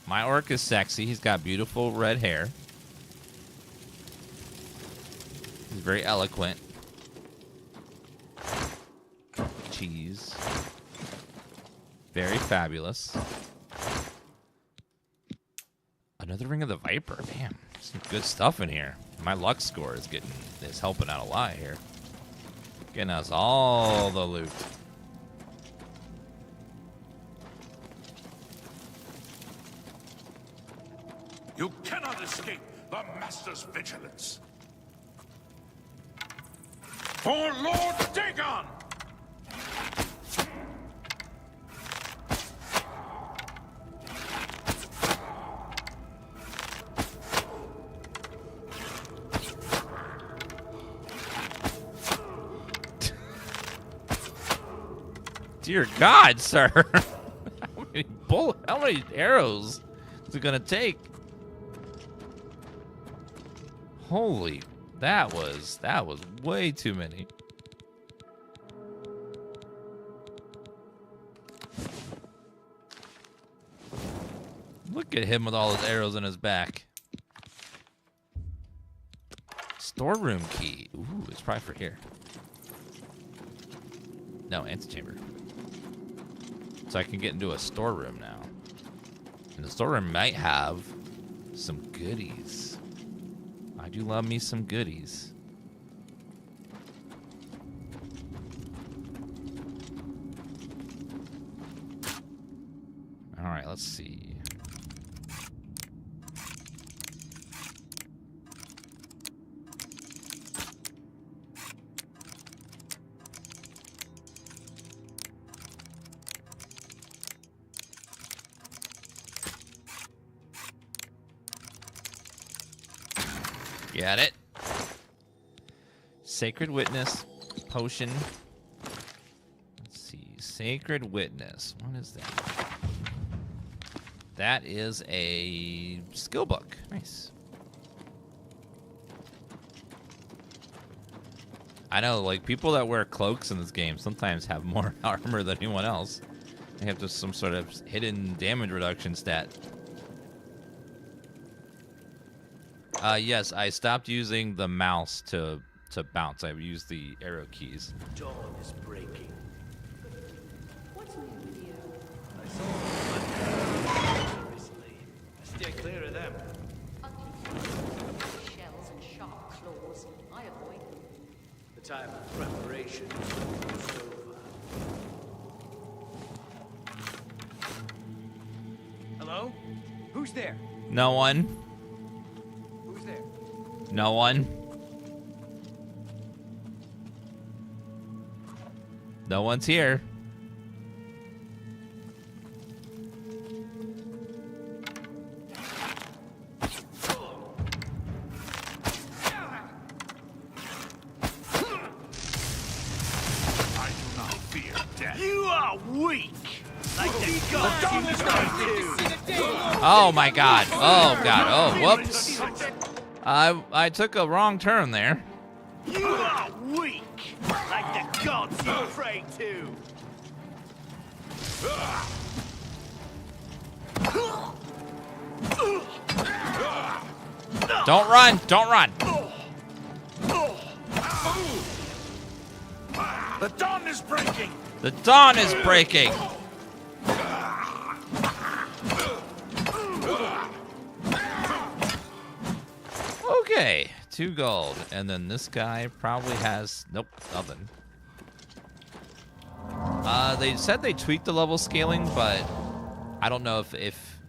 My orc is sexy. He's got beautiful red hair. He's very eloquent. Cheese. Very fabulous. Another Ring of the Viper. Damn, some good stuff in here. My luck score is helping out a lot here. Getting us all the loot. You cannot escape the Master's vigilance. For Lord Dagon! Dear God, sir. How many arrows is it gonna take? Holy, that was way too many. Look at him with all his arrows in his back. Storeroom key. Ooh, it's probably for here. No, antechamber. So I can get into a storeroom now. And the storeroom might have some goodies. I do love me some goodies. All right, let's see. Got it. Sacred Witness potion. Let's see. Sacred Witness. What is that? That is a skill book. Nice. I know, like, people that wear cloaks in this game sometimes have more armor than anyone else. They have just some sort of hidden damage reduction stat. Yes, I stopped using the mouse to bounce. I've used the arrow keys. Dawn is breaking. What's new with you? I saw them recently. Stay clear of them. Shells and sharp claws. I avoid them. The time of preparation is over. Hello? Who's there? No one. Who's there? No one. No one's here. I do not fear death. You are weak! Like the gods Oh my God. Oh God. Oh, whoops. I took a wrong turn there. You are weak! Like the gods you pray to! Don't run. Don't run. The dawn is breaking. The dawn is breaking. Okay, 2 gold. And then this guy probably has... Nope, nothing. They said they tweaked the level scaling, but I don't know if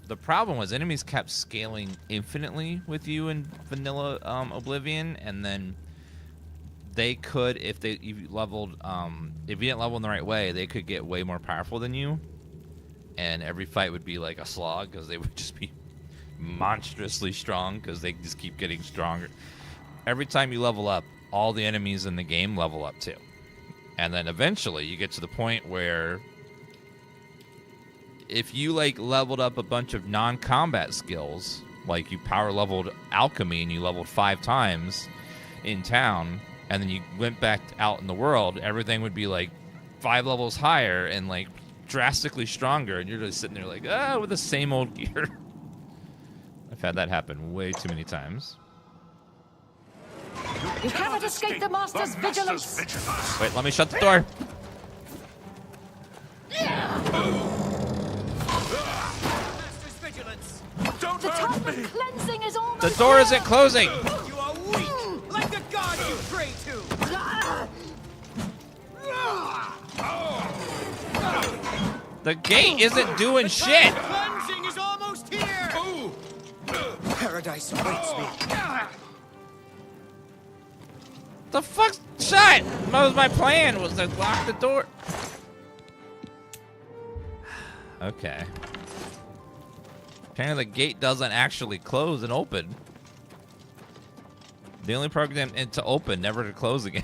the problem was enemies kept scaling infinitely with you in vanilla Oblivion, and then they could, if you leveled, if you didn't level in the right way, they could get way more powerful than you, and every fight would be like a slog because they would just be monstrously strong because they just keep getting stronger. Every time you level up, all the enemies in the game level up too. And then eventually you get to the point where if you like leveled up a bunch of non-combat skills, like you power leveled alchemy and you leveled 5 times in town, and then you went back out in the world, everything would be like 5 levels higher and like drastically stronger, and you're just sitting there like, with the same old gear. I've had that happen way too many times. You cannot escape the Master's vigilance. Wait, let me shut the door. Master's vigilance. Don't The hurt time me! of cleansing is almost The door isn't closing. You are weak, like the god you pray to. The gate isn't doing shit. Cleansing is almost here. Paradise awaits me. The fuck? Shut! That was my plan, was to lock the door. Okay. Apparently the gate doesn't actually close and open. They only programmed it to open, never to close again.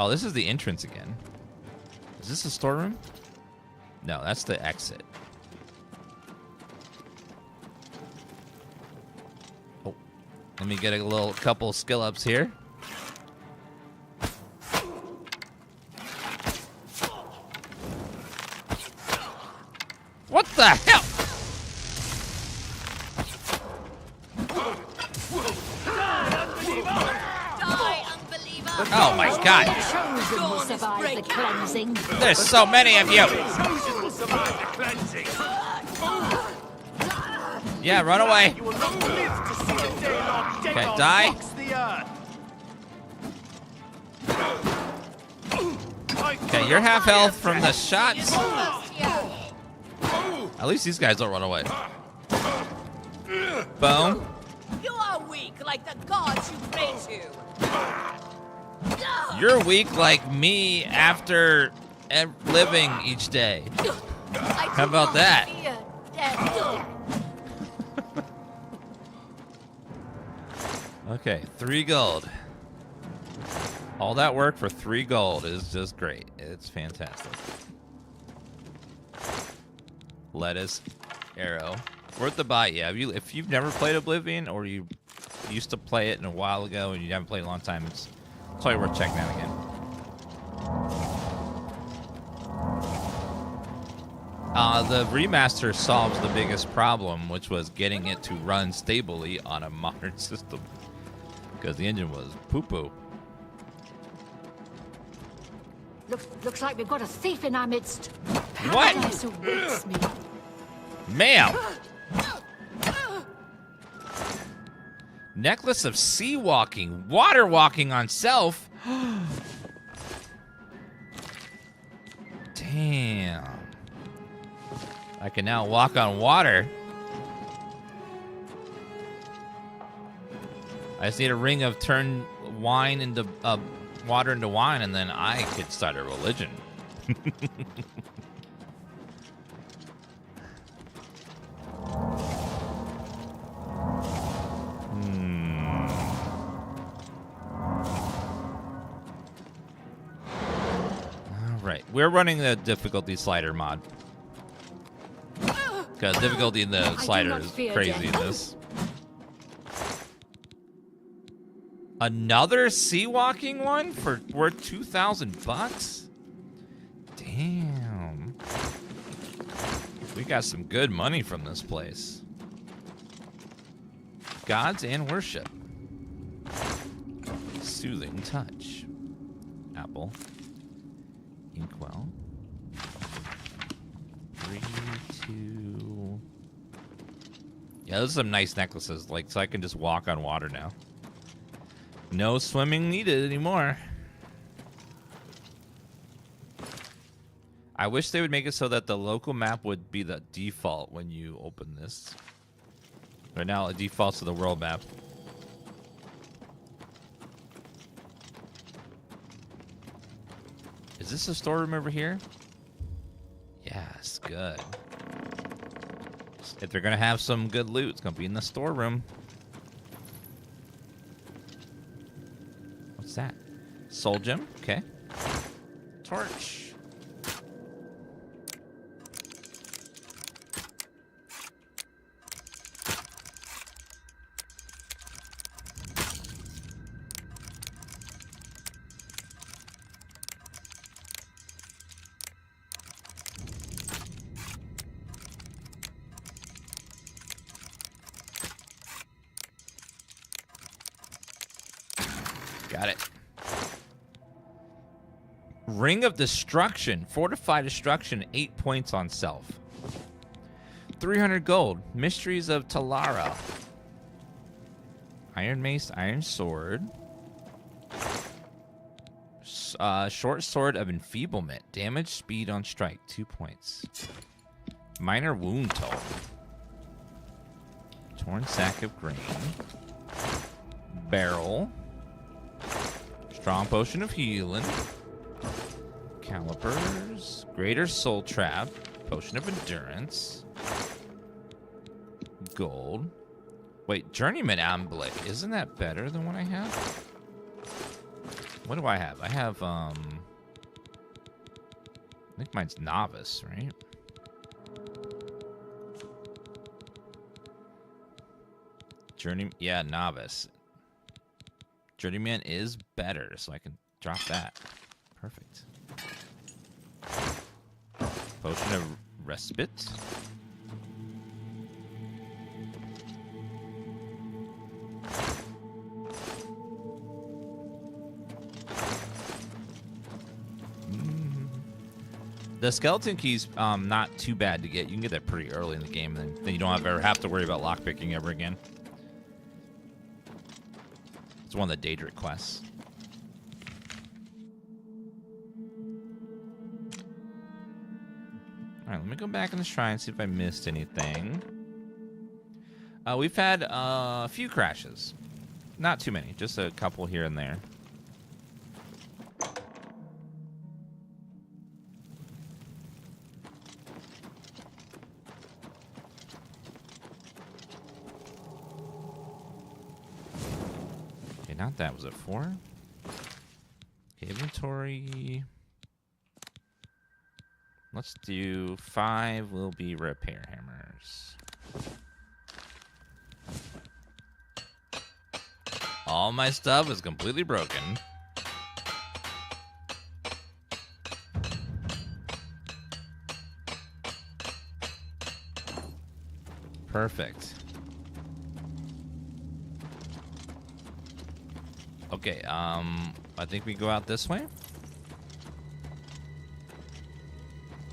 Oh, this is the entrance again. Is this a storeroom? No, that's the exit. Oh, let me get a little couple skill ups here. What the hell? Die, unbeliever! Oh my god. chosen will survive the cleansing. There's so many of you. Chosen will survive the cleansing. Yeah, run away. You will not live to see the day Lord Okay, Dagon die. walks the earth. Okay, you're half health from the shots. Almost here. At least these guys don't run away. Boom. You are weak like the gods you pray to. You're weak like me after living each day. How about that? Okay, 3 gold. All that work for 3 gold is just great. It's fantastic. Lettuce, arrow. Worth the buy, yeah. If you've never played Oblivion, or you used to play it in a while ago and you haven't played in a long time, it's probably worth checking out again. The remaster solves the biggest problem, which was getting it to run stably on a modern system, because the engine was poo-poo. Looks like we've got a thief in our midst. What? Paradise awaits me. Ma'am! Necklace of sea walking, water walking on self. Damn. I can now walk on water. I just need a ring of turn wine into water into wine, and then I could start a religion. Right, we're running the difficulty slider mod, because difficulty in the slider is crazy in this. Another sea walking one for worth $2,000? Damn, we got some good money from this place. Gods and worship. Soothing touch. Apple. Inkwell. 3, 2. Yeah, those are some nice necklaces. Like, so I can just walk on water now. No swimming needed anymore. I wish they would make it so that the local map would be the default when you open this. Right now, it defaults to the world map. Is this a storeroom over here? Yes, good. If they're gonna have some good loot, it's gonna be in the storeroom. What's that? Soul gem? Okay. Torch. Got it. Ring of Destruction. Fortify Destruction. 8 points on self. 300 gold. Mysteries of Talara. Iron Mace, Iron Sword. Short Sword of Enfeeblement. Damage, speed on strike. 2 points. Minor Wound Toll. Torn Sack of Grain. Barrel. Strong Potion of Healing. Calipers. Greater Soul Trap. Potion of Endurance. Gold. Wait, Journeyman Amulet. Isn't that better than what I have? What do I have? I have, I think mine's Novice, right? Yeah, Novice. Journeyman is better, so I can drop that. Perfect. Potion of Respite. The skeleton key's not too bad to get. You can get that pretty early in the game, and then you don't ever have to worry about lockpicking ever again. It's one of the Daedric quests. Alright, let me go back in the shrine, see if I missed anything. We've had a few crashes. Not too many, just a couple here and there. Not that. Was it 4? Okay, inventory. Let's do 5 will be repair hammers. All my stuff is completely broken. Perfect. Okay, I think we go out this way.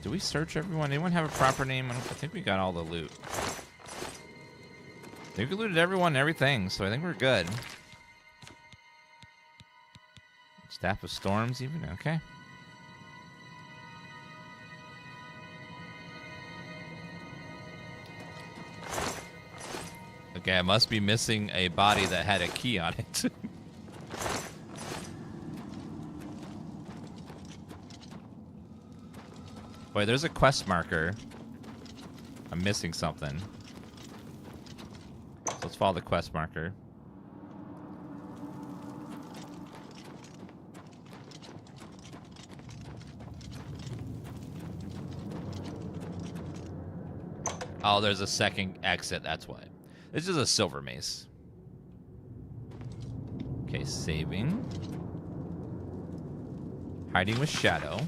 Do we search everyone? Anyone have a proper name? I think we got all the loot. I think we looted everyone and everything, so I think we're good. Staff of Storms even? Okay. Okay, I must be missing a body that had a key on it. Wait, there's a quest marker. I'm missing something. So let's follow the quest marker. Oh, there's a second exit, that's why. This is a silver mace. Okay, saving. Hiding with Shadow.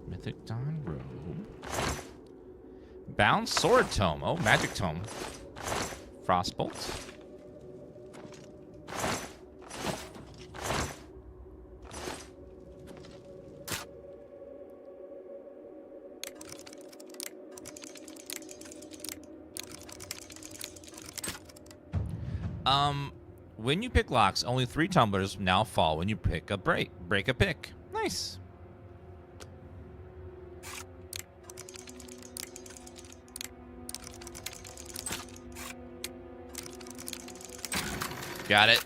Mythic Dawn robe. Bound Sword Tome. Oh, Magic Tome. Frostbolt. When you pick locks, only 3 tumblers now fall when you pick a break a pick. Nice. Got it.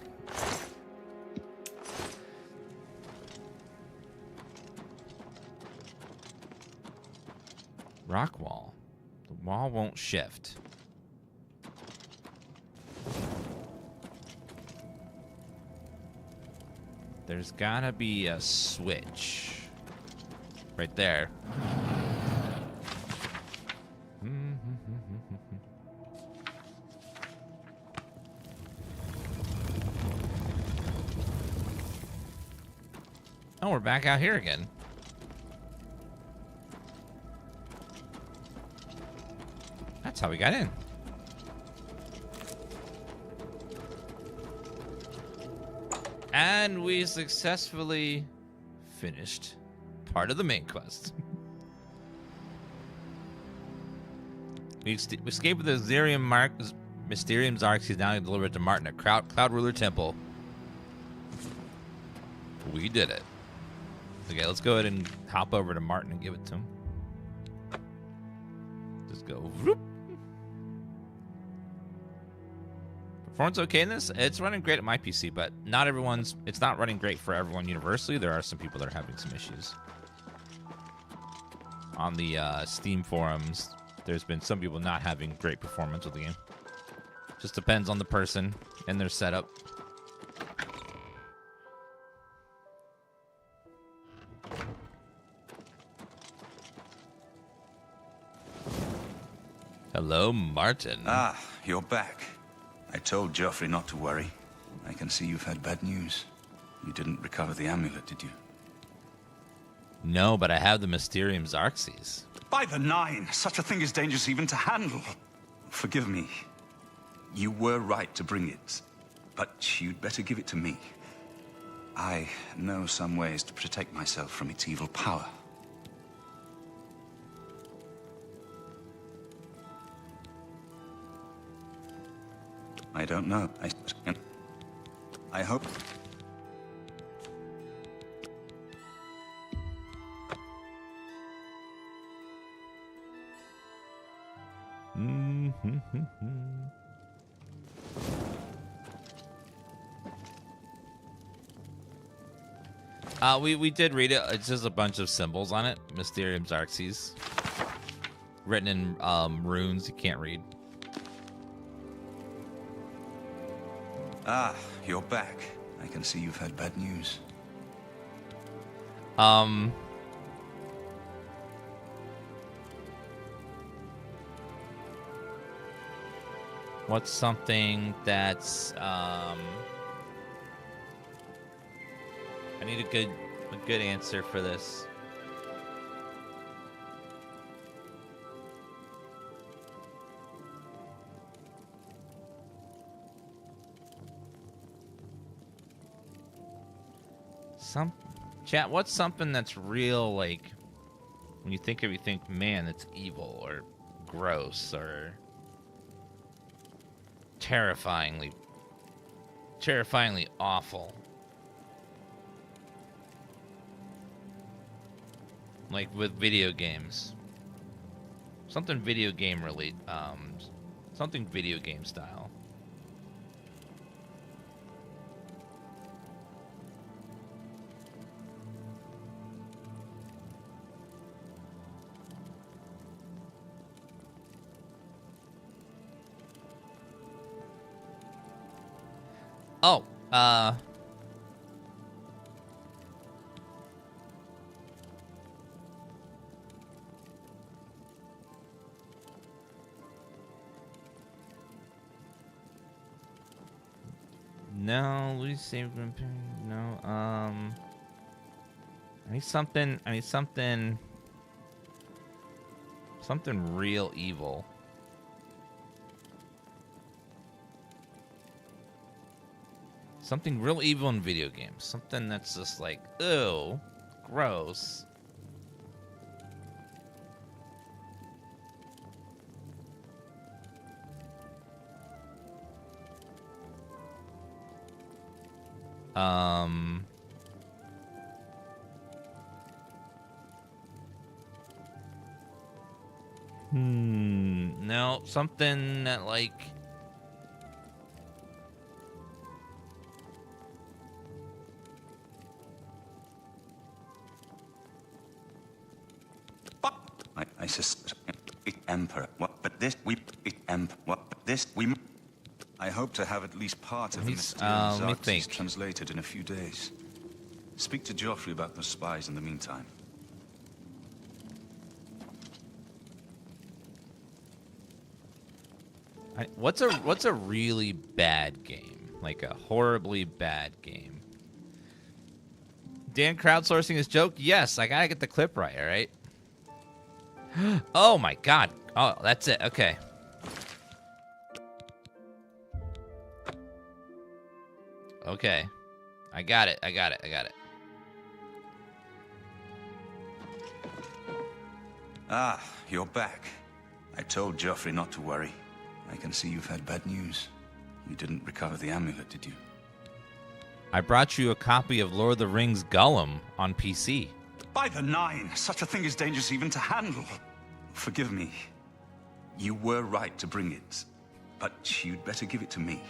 Rock wall. The wall won't shift. There's gotta be a switch. Right there. Oh, we're back out here again. That's how we got in. And we successfully finished part of the main quest. We escaped with the Mysterium Xarxes, now delivered to Martin at Cloud Ruler Temple. We did it. Okay, let's go ahead and hop over to Martin and give it to him. Just go. Whoop. Performance okay in this? It's running great at my PC, but it's not running great for everyone universally. There are some people that are having some issues. On the Steam forums, there's been some people not having great performance with the game. Just depends on the person and their setup. Hello, Martin. Ah, you're back. I told Joffrey not to worry. I can see you've had bad news. You didn't recover the amulet, did you? No, but I have the Mysterium Xarxes. By the Nine! Such a thing is dangerous even to handle. Forgive me. You were right to bring it, but you'd better give it to me. I know some ways to protect myself from its evil power. I don't know. I hope... We did read it. It's just a bunch of symbols on it. Mysterium Xarxes. Written in runes you can't read. Ah, you're back. I can see you've had bad news. What's something that's I need a good answer for this. Chat, what's something that's real, like, when you think of it, you think, man, it's evil or gross or terrifyingly awful. Like with video games. Something video game something video game style. Oh, no, we saved him. No, I need something real evil. Something real evil in video games. Something that's just like, ew, gross. No, something that like... I suspect Emperor. What? But this we What? But this we. I hope to have at least part of the Mysterium Xarxes translated in a few days. Speak to Joffrey about those spies in the meantime. What's a really bad game? Like a horribly bad game? Dan crowdsourcing his joke? Yes, I gotta get the clip right, all right? Oh my god. Oh, that's it. Okay. Okay. I got it. I got it. I got it. Ah, you're back. I told Joffrey not to worry. I can see you've had bad news. You didn't recover the amulet, did you? I brought you a copy of Lord of the Rings Gollum on PC. By the Nine, such a thing is dangerous even to handle. Forgive me. You were right to bring it, but you'd better give it to me.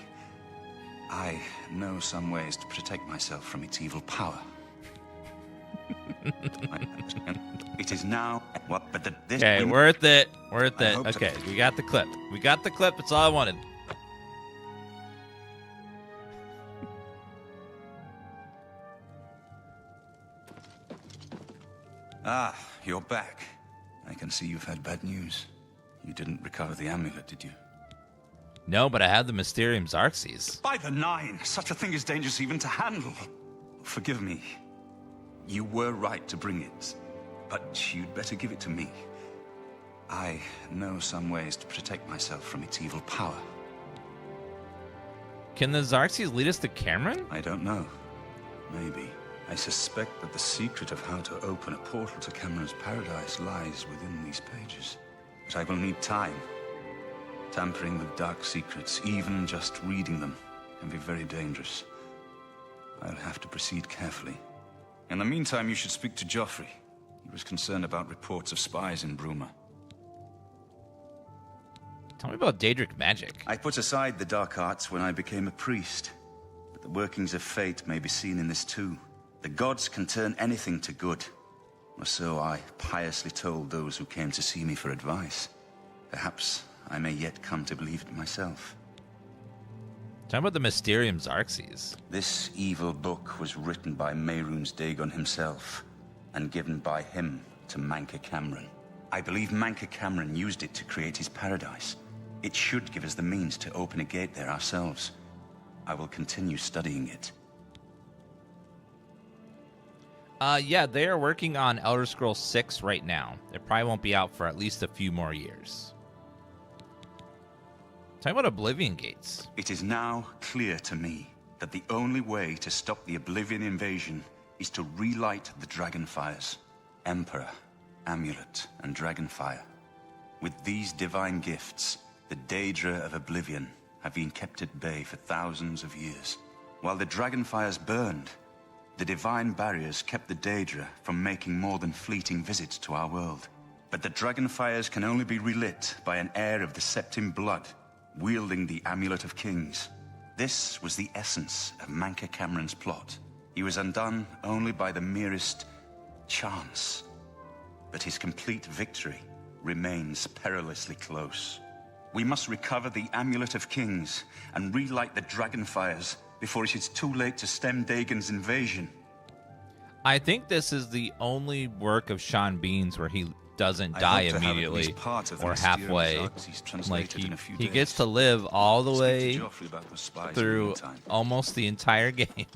I know some ways to protect myself from its evil power. It is now what? But this. Okay, worth it. Worth it. Okay, we got the clip. We got the clip. That's all I wanted. Ah, you're back. I can see you've had bad news. You didn't recover the amulet, did you? No, but I have the Mysterium Xarxes. By the Nine, such a thing is dangerous even to handle. Forgive me. You were right to bring it, but you'd better give it to me. I know some ways to protect myself from its evil power. Can the Xarxes lead us to Cameron? I don't know. Maybe. I suspect that the secret of how to open a portal to Cameron's paradise lies within these pages. But I will need time. Tampering with dark secrets, even just reading them, can be very dangerous. I'll have to proceed carefully. In the meantime, you should speak to Joffrey. He was concerned about reports of spies in Bruma. Tell me about Daedric magic. I put aside the dark arts when I became a priest. But the workings of fate may be seen in this too. The gods can turn anything to good. Or so I piously told those who came to see me for advice. Perhaps I may yet come to believe it myself. Tell me about the Mysterium Xarxes. This evil book was written by Mehrunes Dagon himself, and given by him to Manca Cameron. I believe Manca Cameron used it to create his paradise. It should give us the means to open a gate there ourselves. I will continue studying it. Yeah, they are working on Elder Scrolls 6 right now. It probably won't be out for at least a few more years. Tell me about Oblivion Gates. It is now clear to me that the only way to stop the Oblivion invasion is to relight the Dragonfires. Emperor, Amulet, and Dragonfire. With these divine gifts, the Daedra of Oblivion have been kept at bay for thousands of years. While the Dragonfires burned, the divine barriers kept the Daedra from making more than fleeting visits to our world. But the Dragonfires can only be relit by an heir of the Septim blood, wielding the Amulet of Kings. This was the essence of Manca Cameron's plot. He was undone only by the merest chance. But his complete victory remains perilously close. We must recover the Amulet of Kings and relight the Dragonfires before it is too late to stem Dagon's invasion. I think this is the only work of Sean Bean's where he doesn't die immediately or halfway. Like he gets to live all the way through almost the entire game.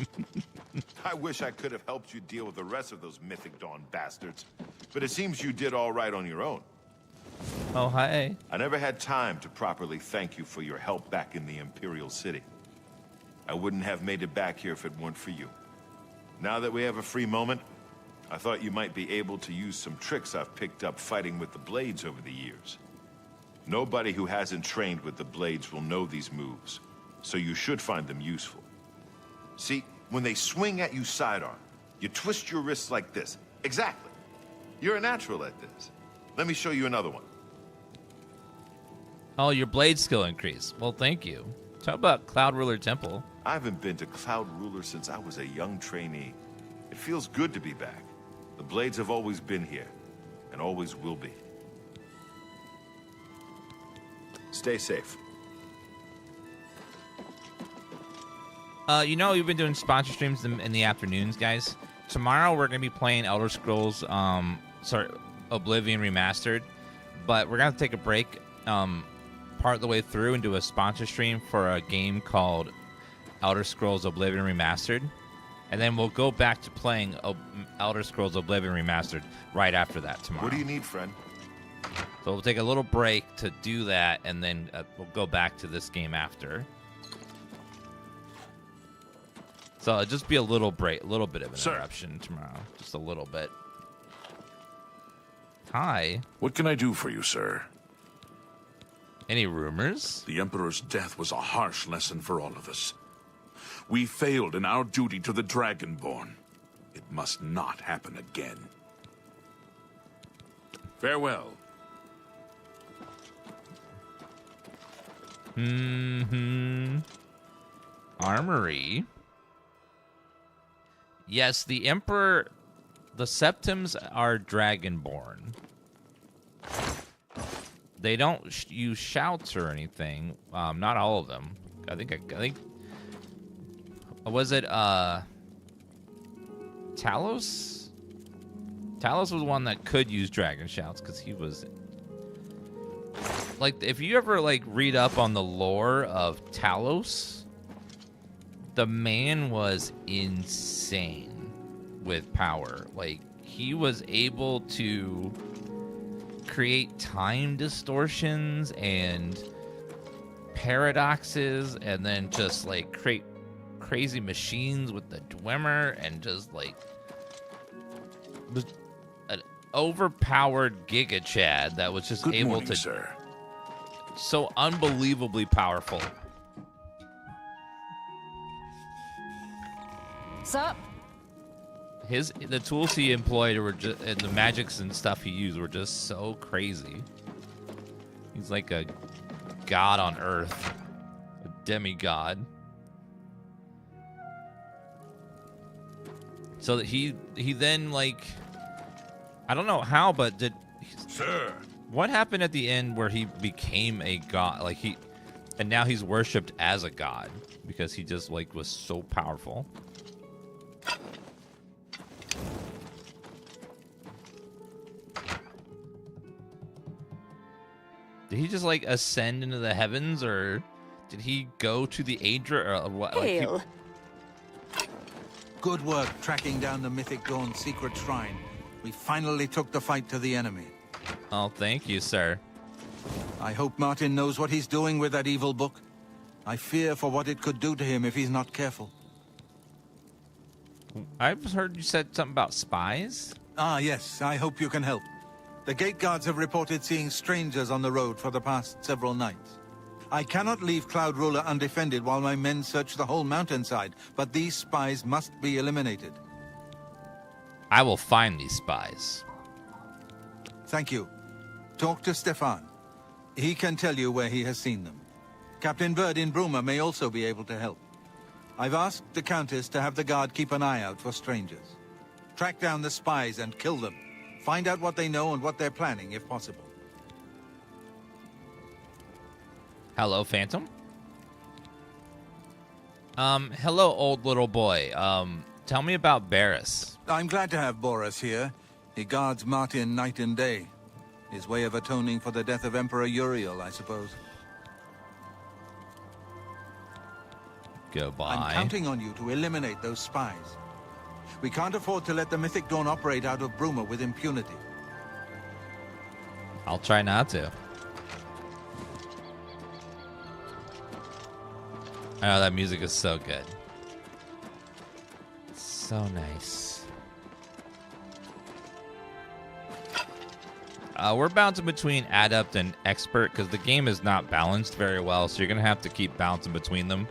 I wish I could have helped you deal with the rest of those Mythic Dawn bastards, but it seems you did all right on your own. Oh, hi. I never had time to properly thank you for your help back in the Imperial City. I wouldn't have made it back here if it weren't for you. Now that we have a free moment, I thought you might be able to use some tricks I've picked up fighting with the Blades over the years. Nobody who hasn't trained with the Blades will know these moves, so you should find them useful. See, when they swing at you sidearm, you twist your wrists like this. Exactly. You're a natural at this. Let me show you another one. Oh, your blade skill increase. Well, thank you. Talk about Cloud Ruler Temple. I haven't been to Cloud Ruler since I was a young trainee. It feels good to be back. The Blades have always been here, and always will be. Stay safe. You know, we've been doing sponsor streams in the afternoons, guys. Tomorrow we're going to be playing Elder Scrolls, Oblivion Remastered, but we're going to take a break part of the way through and do a sponsor stream for a game called Elder Scrolls Oblivion Remastered. And then we'll go back to playing Elder Scrolls Oblivion Remastered right after that tomorrow. What do you need, friend? So we'll take a little break to do that, and then we'll go back to this game after. So it'll just be a little break, a little bit of an interruption tomorrow. Just a little bit. Hi. What can I do for you, sir? Any rumors? The Emperor's death was a harsh lesson for all of us. We failed in our duty to the Dragonborn. It must not happen again. Farewell. Armory. Yes, the Emperor... The Septums are Dragonborn. They don't use shouts or anything. Not all of them. I think... Was it, Talos? Talos was one that could use dragon shouts, because he was... Like, if you ever, like, read up on the lore of Talos, the man was insane with power. Like, he was able to create time distortions and paradoxes, and then just, like, create crazy machines with the Dwemer, and just, like, was an overpowered Giga Chad that was just able to... Sir. So unbelievably powerful. Sup? The tools he employed were just, and the magics and stuff he used were just so crazy. He's like a god on Earth, a demigod. So that he then, like, I don't know how, but did... Sir. What happened at the end where he became a god? Like, and now he's worshipped as a god because he just, like, was so powerful. Did he just, like, ascend into the heavens, or did he go to the Aedra, or what? Hail. Good work tracking down the Mythic Dawn secret shrine. We finally took the fight to the enemy. Oh, thank you, sir. I hope Martin knows what he's doing with that evil book. I fear for what it could do to him if he's not careful. I've heard you said something about spies? Ah, yes. I hope you can help. The gate guards have reported seeing strangers on the road for the past several nights. I cannot leave Cloud Ruler undefended while my men search the whole mountainside, but these spies must be eliminated. I will find these spies. Thank you. Talk to Stefan. He can tell you where he has seen them. Captain Bird in Bruma may also be able to help. I've asked the Countess to have the guard keep an eye out for strangers. Track down the spies and kill them. Find out what they know and what they're planning, if possible. Hello, Phantom. Hello, old little boy. Tell me about Barris. I'm glad to have Boris here. He guards Martin night and day. His way of atoning for the death of Emperor Uriel, I suppose. Goodbye. I'm counting on you to eliminate those spies. We can't afford to let the Mythic Dawn operate out of Bruma with impunity. I'll try not to. Oh, that music is so good. So nice. We're bouncing between adept and expert because the game is not balanced very well, so you're gonna have to keep bouncing between them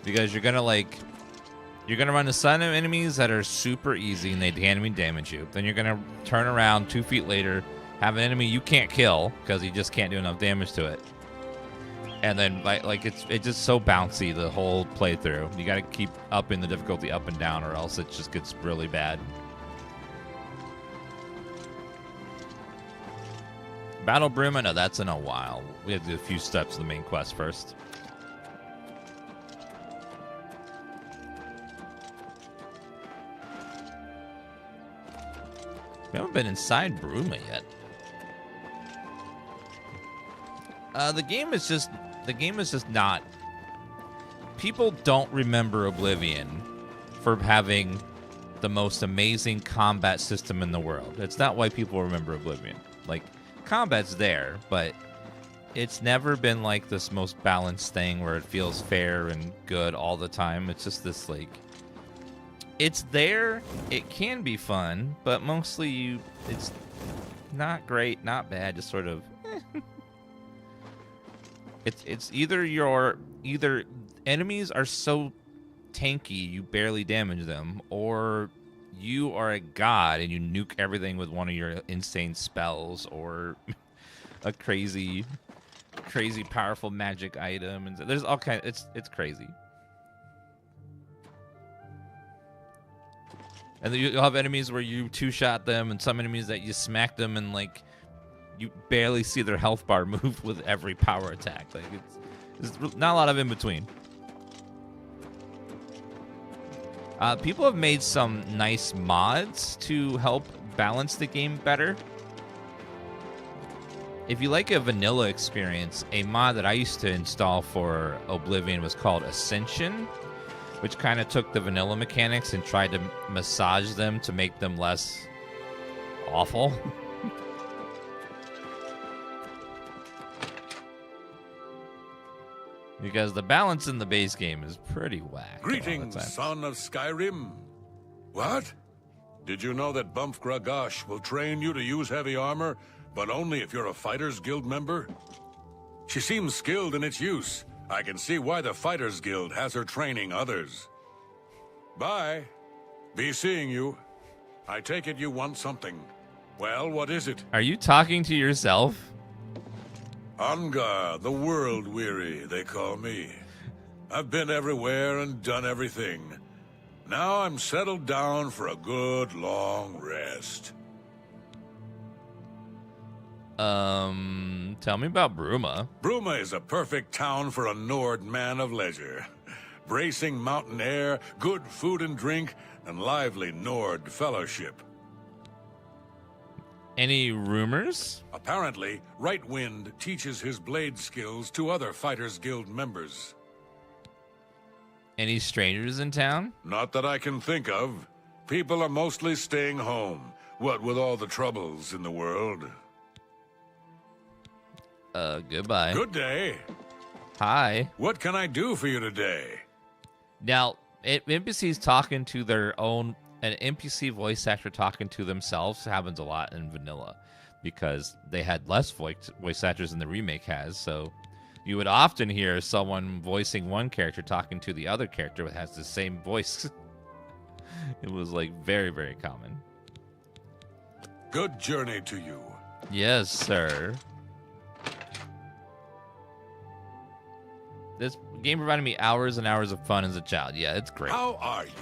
because you're gonna run into some enemies that are super easy and they can't damage you. Then you're gonna turn around 2 feet later, have an enemy you can't kill because he just can't do enough damage to it. And then it's just so bouncy the whole playthrough. You gotta keep upping the difficulty up and down or else it just gets really bad. Battle Bruma? No, that's in a while. We have to do a few steps of the main quest first. We haven't been inside Bruma yet. The game is just not... People don't remember Oblivion for having the most amazing combat system in the world. It's not why people remember Oblivion. Like, combat's there, but it's never been like this most balanced thing where it feels fair and good all the time. It's just this, like, it's there. It can be fun, but mostly it's not great, not bad, just sort of. It's either enemies are so tanky you barely damage them, or you are a god and you nuke everything with one of your insane spells, or a crazy powerful magic item, and there's all kind. It's crazy. And then you'll have enemies where you two-shot them, and some enemies that you smack them and like you barely see their health bar move with every power attack. Like there's not a lot of in between. People have made some nice mods to help balance the game better. If you like a vanilla experience, a mod that I used to install for Oblivion was called Ascension, which kind of took the vanilla mechanics and tried to massage them to make them less awful. Because the balance in the base game is pretty whack. Greetings, son of Skyrim. What? Did you know that Bumf Gragash will train you to use heavy armor, but only if you're a Fighters Guild member? She seems skilled in its use. I can see why the Fighters Guild has her training others. Bye. Be seeing you. I take it you want something. Well, what is it? Are you talking to yourself? Angar, the world weary, they call me. I've been everywhere and done everything. Now I'm settled down for a good long rest. Tell me about Bruma. Bruma is a perfect town for a Nord man of leisure. Bracing mountain air, good food and drink, and lively Nord fellowship. Any rumors? Apparently, Rightwind teaches his blade skills to other Fighters Guild members. Any strangers in town? Not that I can think of. People are mostly staying home, what with all the troubles in the world. Goodbye. Good day. Hi. What can I do for you today? Now, NPCs talking to their own... An NPC voice actor talking to themselves happens a lot in vanilla because they had less voice actors than the remake has. So you would often hear someone voicing one character talking to the other character that has the same voice. It was like very, very common. Good journey to you. Yes, sir. This game provided me hours and hours of fun as a child. Yeah, it's great. How are you?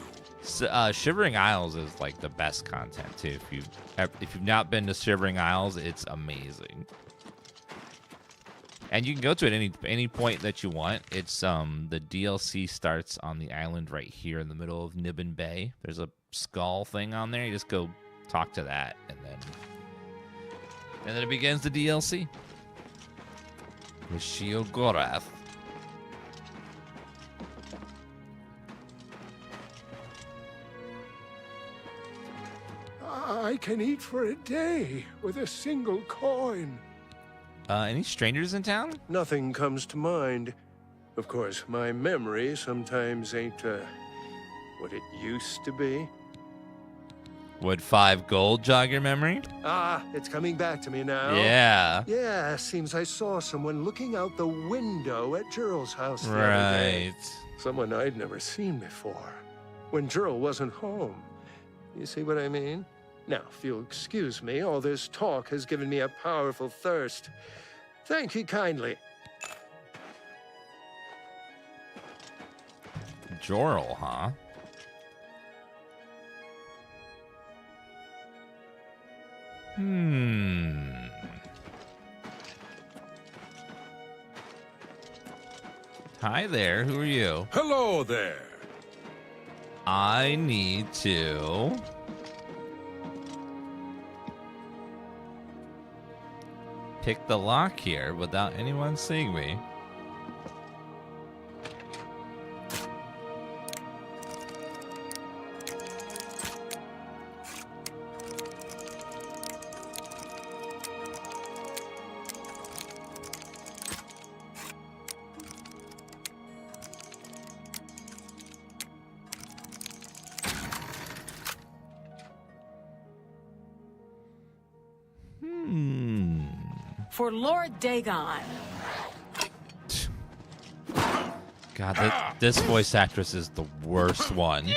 Shivering Isles is like the best content too. If you've not been to Shivering Isles, it's amazing. And you can go to it any point that you want. It's the DLC starts on the island right here in the middle of Nibbin Bay. There's a skull thing on there. You just go talk to that, and then it begins the DLC. With Sheogorath. I can eat for a day with a single coin. Any strangers in town? Nothing comes to mind. Of course, my memory sometimes ain't what it used to be. Would 5 gold jog your memory? Ah, it's coming back to me now. Yeah. Yeah, seems I saw someone looking out the window at Gerald's house the other day. Right. Someone I'd never seen before. When Gerald wasn't home. You see what I mean? Now, if you'll excuse me, all this talk has given me a powerful thirst. Thank you kindly. Jorl, huh? Hi there, who are you? Hello there. I need to... pick the lock here without anyone seeing me. For Lord Dagon. God, this voice actress is the worst one.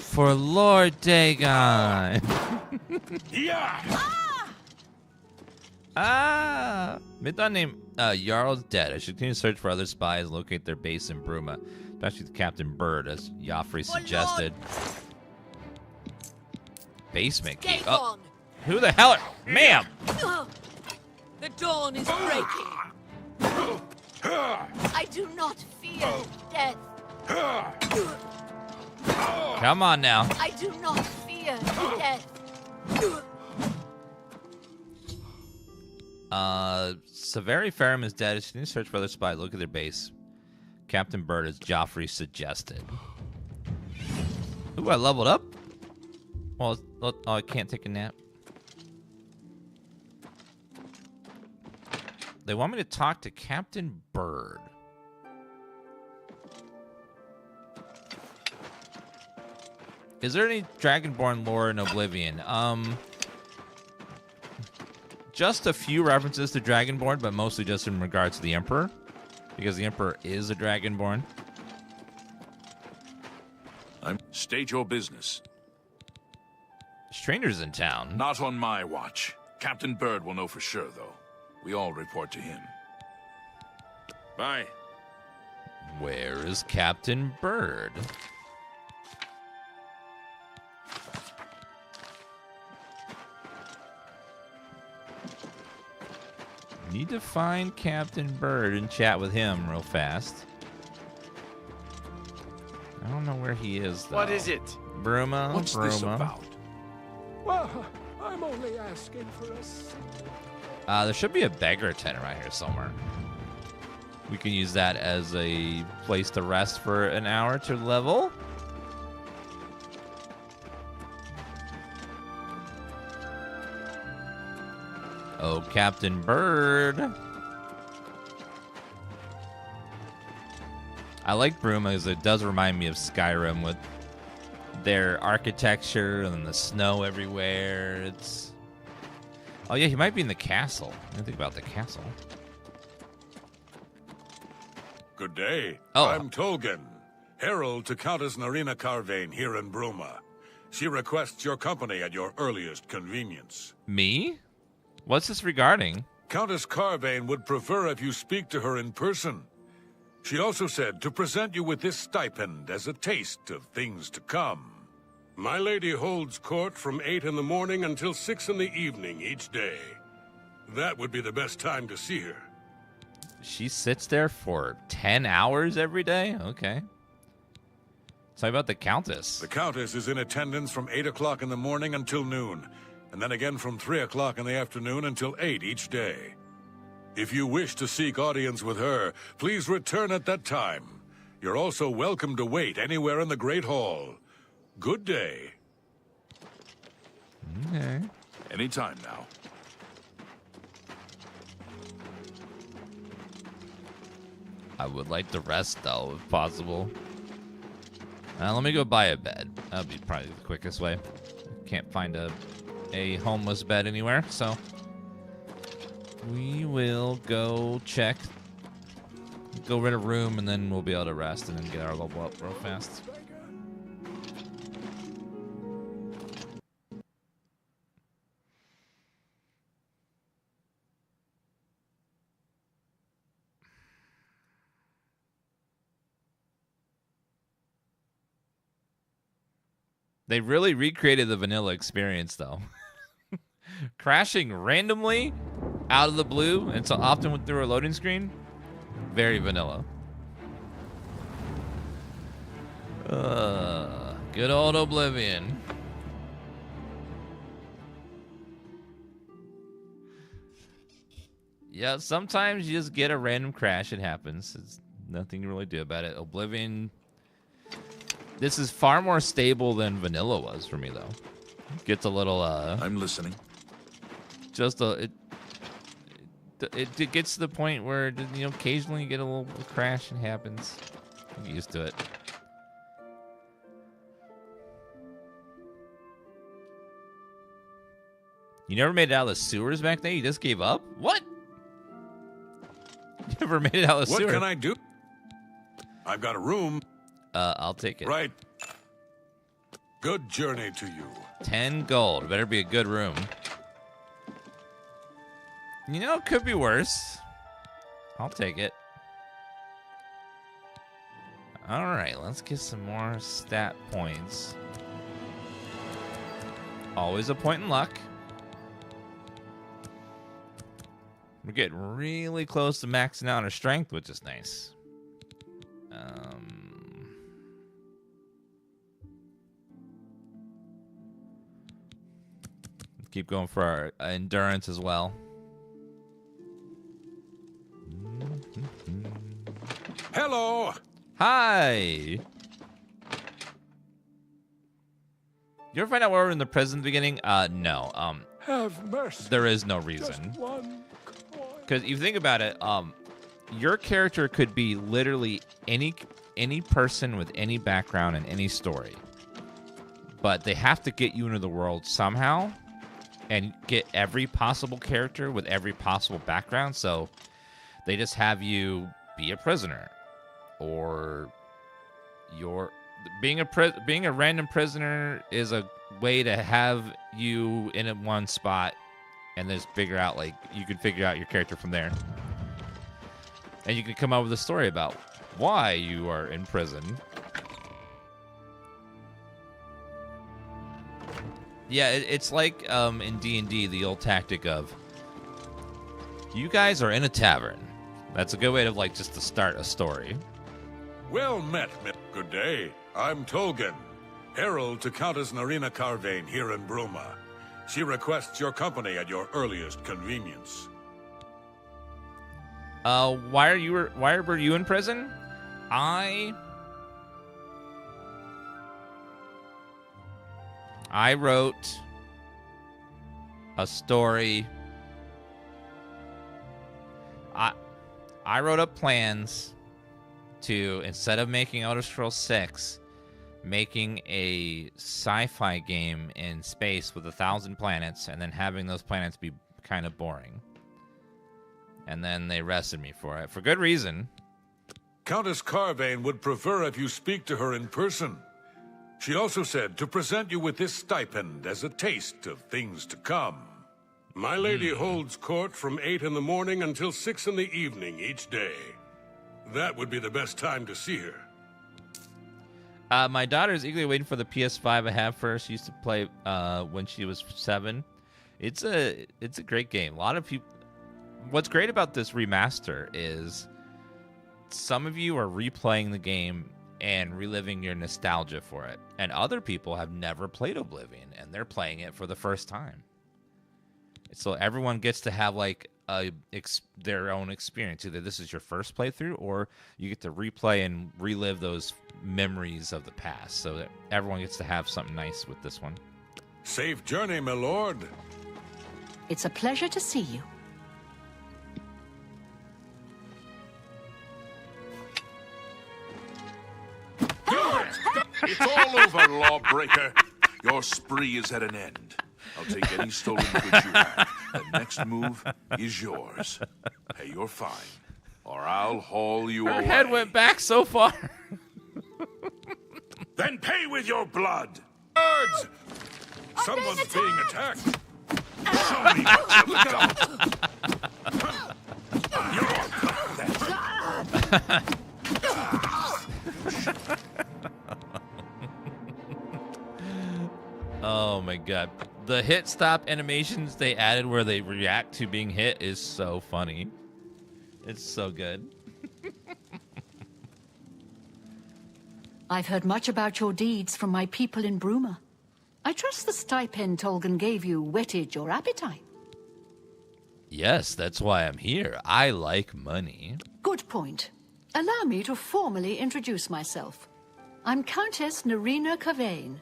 For Lord Dagon. Mythic Dawn named Jarl's dead. I should continue to search for other spies, locate their base in Bruma. Especially with Captain Bird, as Joffrey suggested. Basement key. Oh, who the hell are... Ma'am! The dawn is breaking. I do not fear death. Come on now. I do not fear death. Severi Ferrum is dead. She needs to search for other spies. Look at their base. Captain Bird, as Joffrey suggested. Ooh, I leveled up. Well, oh, I can't take a nap. They want me to talk to Captain Bird. Is there any Dragonborn lore in Oblivion? Just a few references to Dragonborn, but mostly just in regards to the Emperor, because the Emperor is a Dragonborn. State your business. Strangers in town. Not on my watch. Captain Bird will know for sure, though. We all report to him. Bye. Where is Captain Bird? Need to find Captain Bird and chat with him real fast. I don't know where he is, though. What is it? Bruma? What's this about? Well, I'm only asking for us. There should be a beggar tent around here somewhere. We can use that as a place to rest for an hour to level. Oh, Captain Bird. I like Bruma because it does remind me of Skyrim with their architecture and the snow everywhere. It's... Oh, yeah, he might be in the castle. I didn't think about the castle. Good day. Oh. I'm Tolgan, herald to Countess Narina Carvane here in Bruma. She requests your company at your earliest convenience. Me? What's this regarding? Countess Carvane would prefer if you speak to her in person. She also said to present you with this stipend as a taste of things to come. My lady holds court from 8 in the morning until 6 in the evening each day. That would be the best time to see her. She sits there for 10 hours every day? Okay. Tell me about the Countess. The Countess is in attendance from 8 o'clock in the morning until noon, and then again from 3 o'clock in the afternoon until 8 each day. If you wish to seek audience with her, please return at that time. You're also welcome to wait anywhere in the Great Hall. Good day. Okay. Anytime now. I would like to rest, though, if possible. Let me go buy a bed. That would be probably the quickest way. Can't find a homeless bed anywhere, so... We will go check, go rent a room, and then we'll be able to rest and then get our level up real fast. They really recreated the vanilla experience, though. Crashing randomly out of the blue, and so often through a loading screen. Very vanilla. Good old Oblivion. Yeah, sometimes you just get a random crash. It happens. It's nothing you really do about it. Oblivion. This is far more stable than vanilla was for me, though. Gets a little. I'm listening. Just it gets to the point where, you know, occasionally you get a little crash and happens. I get used to it. You never made it out of the sewers back then? You just gave up? What? You never made it out of the sewer. What can I do? I've got a room. I'll take it. Right. Good journey to you. 10 gold. Better be a good room. You know, it could be worse. I'll take it. All right, let's get some more stat points. Always a point in luck. We're getting really close to maxing out our strength, which is nice. Keep going for our endurance as well. Hello. Hi. You ever find out why we're in the prison at the beginning? No. Have mercy. There is no reason. Because you think about it, your character could be literally any person with any background and any story. But they have to get you into the world somehow and get every possible character with every possible background. So they just have you be a prisoner, or being a random prisoner is a way to have you in one spot and just figure out, like, you can figure out your character from there. And you can come up with a story about why you are in prison. Yeah, it's like in D&D, the old tactic of, you guys are in a tavern. That's a good way to, like, just to start a story. Well met, good day. I'm Tolgan, herald to Countess Narina Carvane here in Bruma. She requests your company at your earliest convenience. Why were you in prison? I wrote a story. I wrote up plans to, instead of making Elder Scrolls 6, making a sci-fi game in space with 1,000 planets, and then having those planets be kind of boring. And then they arrested me for it, for good reason. Countess Carvane would prefer if you speak to her in person. She also said to present you with this stipend as a taste of things to come. My lady holds court from 8 in the morning until 6 in the evening each day. That would be the best time to see her. My daughter's eagerly waiting for the PS5 I have for her. She used to play when she was 7. It's a great game. A lot of people. What's great about this remaster is some of you are replaying the game and reliving your nostalgia for it, and other people have never played Oblivion and they're playing it for the first time. So everyone gets to have like their own experience. Either this is your first playthrough, or you get to replay and relive those memories of the past. So that everyone gets to have something nice with this one. Safe journey, my lord. It's a pleasure to see you. It's all over, lawbreaker. Your spree is at an end. I'll take any stolen goods you have. The next move is yours. Pay your fine, or I'll haul you away. Her head went back so far. Then pay with your blood. Birds! Someone's being attacked. Show me what you've got. You're pathetic. Oh my god. The hit stop animations they added where they react to being hit is so funny. It's so good. I've heard much about your deeds from my people in Bruma. I trust the stipend Tolgan gave you whetted your appetite. Yes, that's why I'm here. I like money. Good point. Allow me to formally introduce myself. I'm Countess Narina Carvane.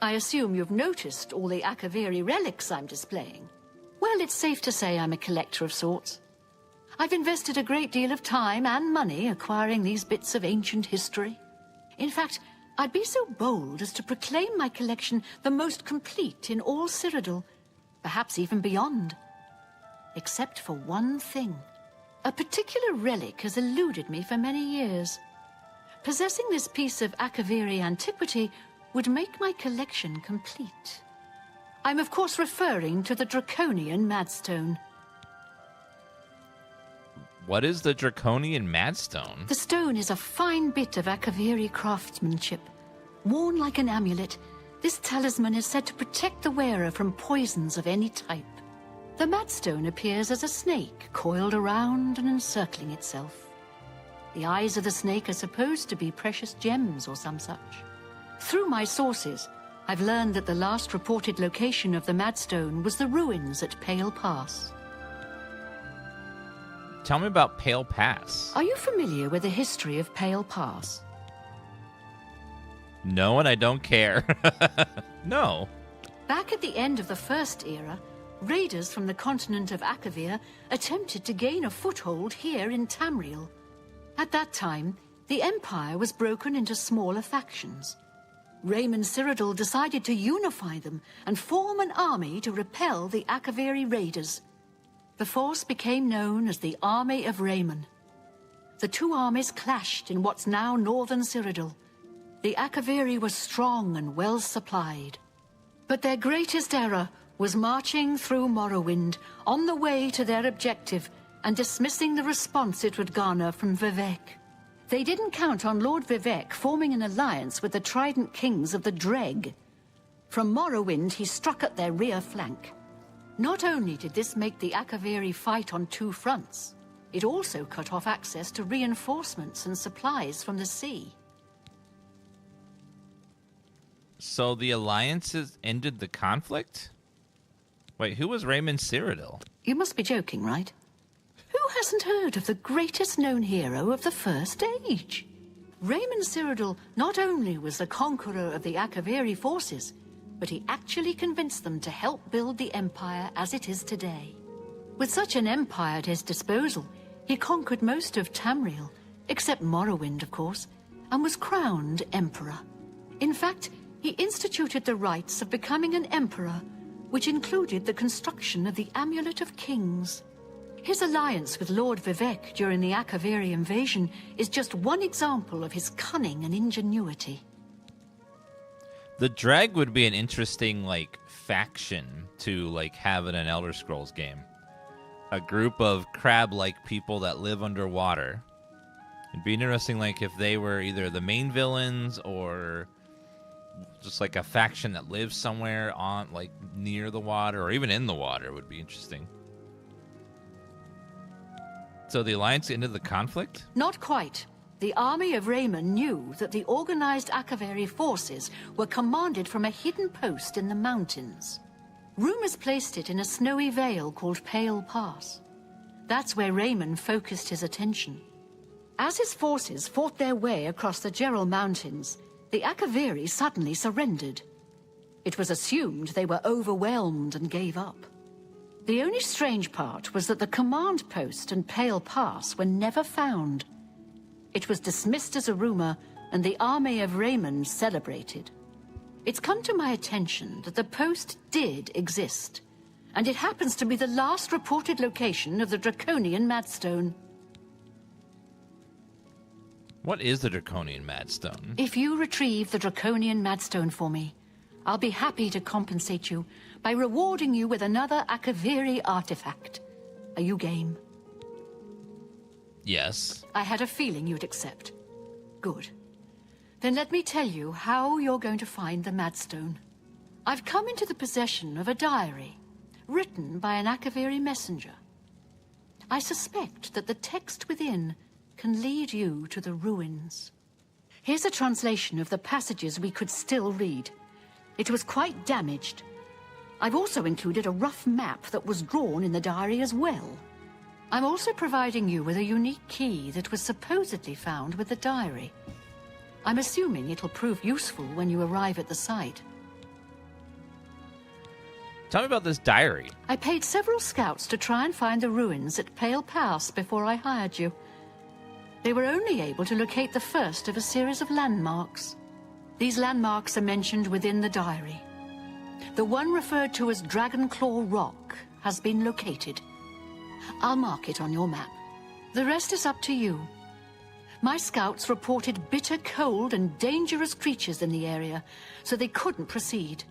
I assume you've noticed all the Akaviri relics I'm displaying. Well, it's safe to say I'm a collector of sorts. I've invested a great deal of time and money acquiring these bits of ancient history. In fact, I'd be so bold as to proclaim my collection the most complete in all Cyrodiil. perhaps even beyond. Except for one thing. A particular relic has eluded me for many years. Possessing this piece of Akaviri antiquity would make my collection complete. I'm of course referring to the Draconian Madstone. What is the Draconian Madstone? The stone is a fine bit of Akaviri craftsmanship. Worn like an amulet, this talisman is said to protect the wearer from poisons of any type. The Madstone appears as a snake, coiled around and encircling itself. The eyes of the snake are supposed to be precious gems or some such. Through my sources, I've learned that the last reported location of the Madstone was the ruins at Pale Pass. Tell me about Pale Pass. Are you familiar with the history of Pale Pass? No, and I don't care. No. Back at the end of the First Era, raiders from the continent of Akavir attempted to gain a foothold here in Tamriel. At that time, the Empire was broken into smaller factions. Raymond Cyrodiil decided to unify them and form an army to repel the Akaviri raiders. The force became known as the Army of Raymond. The two armies clashed in what's now northern Cyrodiil. The Akaviri were strong and well supplied. But their greatest error was marching through Morrowind on the way to their objective and dismissing the response it would garner from Vivek. They didn't count on Lord Vivek forming an alliance with the Trident Kings of the Dreg. From Morrowind, he struck at their rear flank. Not only did this make the Akaviri fight on two fronts, it also cut off access to reinforcements and supplies from the sea. So the alliances ended the conflict? Wait, who was Raymond Cyrodiil? You must be joking, right? Who hasn't heard of the greatest known hero of the First Age? Raymond Cyrodiil not only was the conqueror of the Akaviri forces, but he actually convinced them to help build the Empire as it is today. With such an empire at his disposal, he conquered most of Tamriel, except Morrowind, of course, and was crowned Emperor. In fact, he instituted the rites of becoming an Emperor, which included the construction of the Amulet of Kings. His alliance with Lord Vivek during the Akaviri invasion is just one example of his cunning and ingenuity. The Dreg would be an interesting, faction to, have in an Elder Scrolls game. A group of crab-like people that live underwater. It'd be interesting, if they were either the main villains or just, a faction that lives somewhere on, near the water or even in the water would be interesting. So the Alliance ended the conflict? Not quite. The army of Raymond knew that the organized Akaviri forces were commanded from a hidden post in the mountains. Rumors placed it in a snowy vale called Pale Pass. That's where Raymond focused his attention. As his forces fought their way across the Gerald Mountains, the Akaviri suddenly surrendered. It was assumed they were overwhelmed and gave up. The only strange part was that the command post and Pale Pass were never found. It was dismissed as a rumor, and the army of Raymond celebrated. It's come to my attention that the post did exist, and it happens to be the last reported location of the Draconian Madstone. What is the Draconian Madstone? If you retrieve the Draconian Madstone for me, I'll be happy to compensate you by rewarding you with another Akaviri artifact. Are you game? Yes. I had a feeling you'd accept. Good. Then let me tell you how you're going to find the Madstone. I've come into the possession of a diary, written by an Akaviri messenger. I suspect that the text within can lead you to the ruins. Here's a translation of the passages we could still read. It was quite damaged. I've also included a rough map that was drawn in the diary as well. I'm also providing you with a unique key that was supposedly found with the diary. I'm assuming it'll prove useful when you arrive at the site. Tell me about this diary. I paid several scouts to try and find the ruins at Pale Pass before I hired you. They were only able to locate the first of a series of landmarks. These landmarks are mentioned within the diary. The one referred to as Dragonclaw Rock has been located. I'll mark it on your map. The rest is up to you. My scouts reported bitter cold and dangerous creatures in the area, so they couldn't proceed.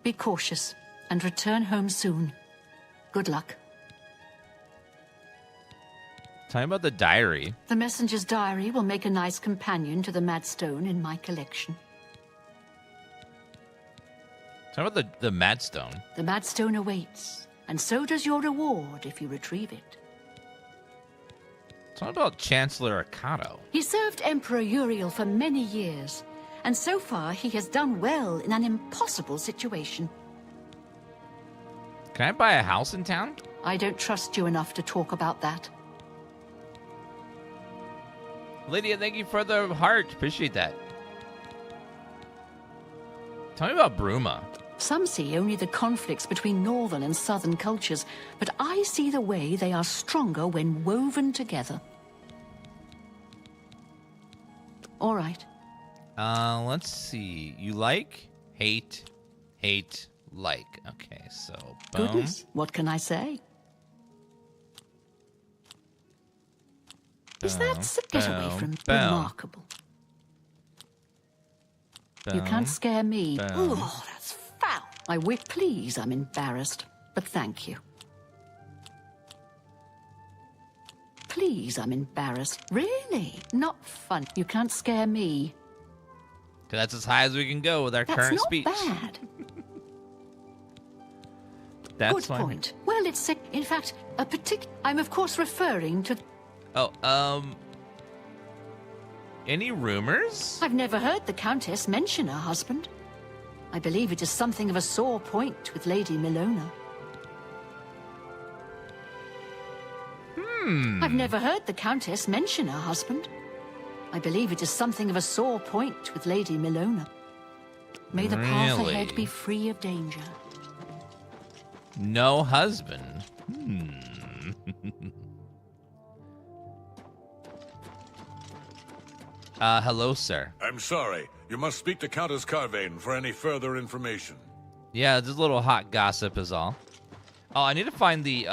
Be cautious and return home soon. Good luck. Tell me about the diary. The messenger's diary will make a nice companion to the Mad Stone in my collection. Tell me about the Mad Stone. The Mad Stone awaits, and so does your reward if you retrieve it. Tell me about Chancellor Akato. He served Emperor Uriel for many years, and so far he has done well in an impossible situation. Can I buy a house in town? I don't trust you enough to talk about that. Lydia, thank you for the heart. Appreciate that. Tell me about Bruma. Some see only the conflicts between northern and southern cultures, but I see the way they are stronger when woven together. All right. Let's see. You like, hate, like. Okay, so boom. Goodness, what can I say? Is that get away from remarkable? You can't scare me. Oh, that's foul. I wish, please, I'm embarrassed, but thank you. Please, I'm embarrassed. Really? Not fun. You can't scare me. That's as high as we can go with our current speech. That's not bad. That's good fine. Point. Well, it's sick. In fact, a particular. I'm of course referring to. Oh, any rumors? I've never heard the Countess mention her husband. I believe it is something of a sore point with Lady Milona. I've never heard the Countess mention her husband. I believe it is something of a sore point with Lady Milona. May the path ahead be free of danger. No husband. Hello, sir. I'm sorry. You must speak to Countess Carvane for any further information. Yeah, just a little hot gossip is all. Oh, I need to find the,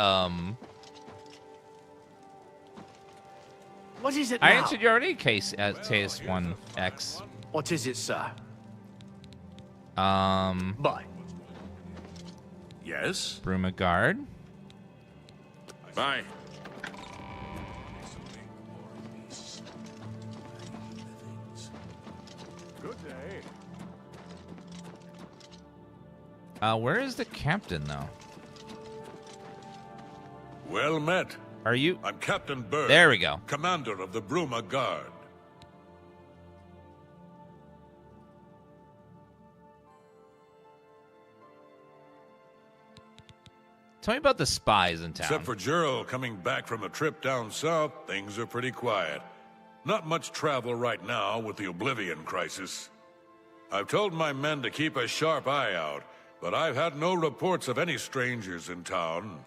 What is it I now? answered you already, case KS1X. What is it, sir? Bye. Yes? Bruma guard. Bye. Good day. Where is the captain, though? Well met. Are you? I'm Captain Bird. There we go. Commander of the Bruma Guard. Tell me about the spies in town. Except for Gerald coming back from a trip down south, things are pretty quiet. Not much travel right now with the Oblivion crisis. I've told my men to keep a sharp eye out, but I've had no reports of any strangers in town.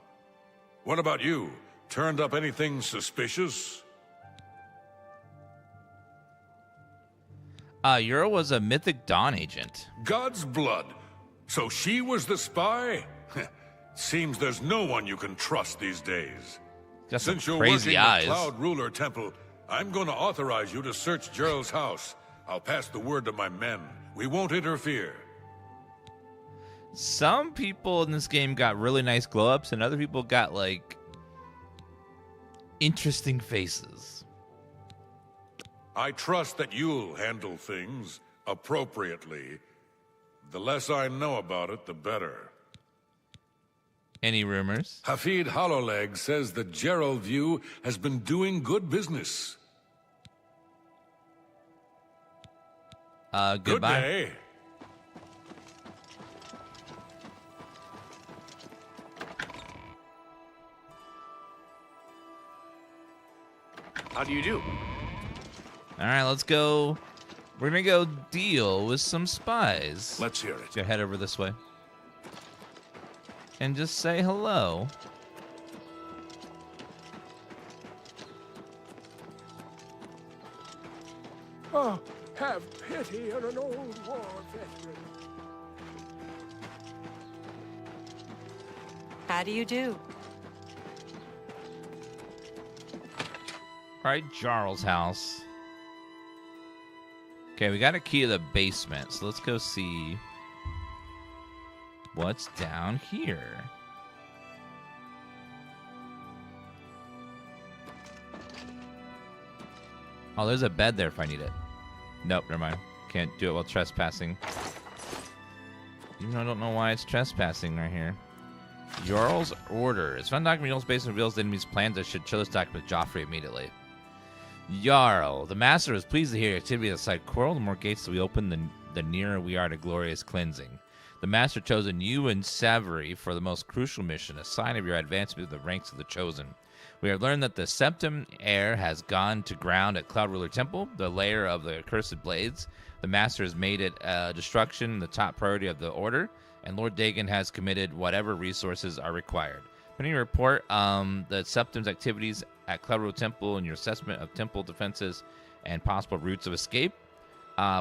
What about you? Turned up anything suspicious? Euro was a Mythic Dawn agent. God's blood. So she was the spy? Seems there's no one you can trust these days. Got some Since you're crazy working eyes. the Cloud Ruler Temple, I'm going to authorize you to search Gerald's house. I'll pass the word to my men. We won't interfere. Some people in this game got really nice glow-ups, and other people got, like, interesting faces. I trust that you'll handle things appropriately. The less I know about it, the better. Any rumors? Hafid Hollowleg says that Gerald View has been doing good business. Goodbye. Good day. How do you do? All right, let's go. We're gonna go deal with some spies. Let's hear it. Go head over this way. And just say hello. Oh, have pity on an old war veteran. How do you do? All right, Jarl's house. Okay, we got a key to the basement, so let's go see what's down here. Oh, there's a bed there if I need it. Nope, never mind. Can't do it while trespassing. Even though I don't know why it's trespassing right here. Jarl's orders. Found document in Jarl's basement reveals the enemy's plans. I should show this document to Joffrey immediately. Jarl, the master is pleased to hear activity outside Quarrel. The more gates that we open, the nearer we are to glorious cleansing. The master chosen you and Savory for the most crucial mission, a sign of your advancement through the ranks of the chosen. We have learned that the Septim heir has gone to ground at Cloud Ruler Temple, the lair of the accursed blades. The master has made it destruction the top priority of the order, and Lord Dagon has committed whatever resources are required. Pending your report, the Septim's activities at Cloud Ruler Temple and your assessment of temple defenses and possible routes of escape.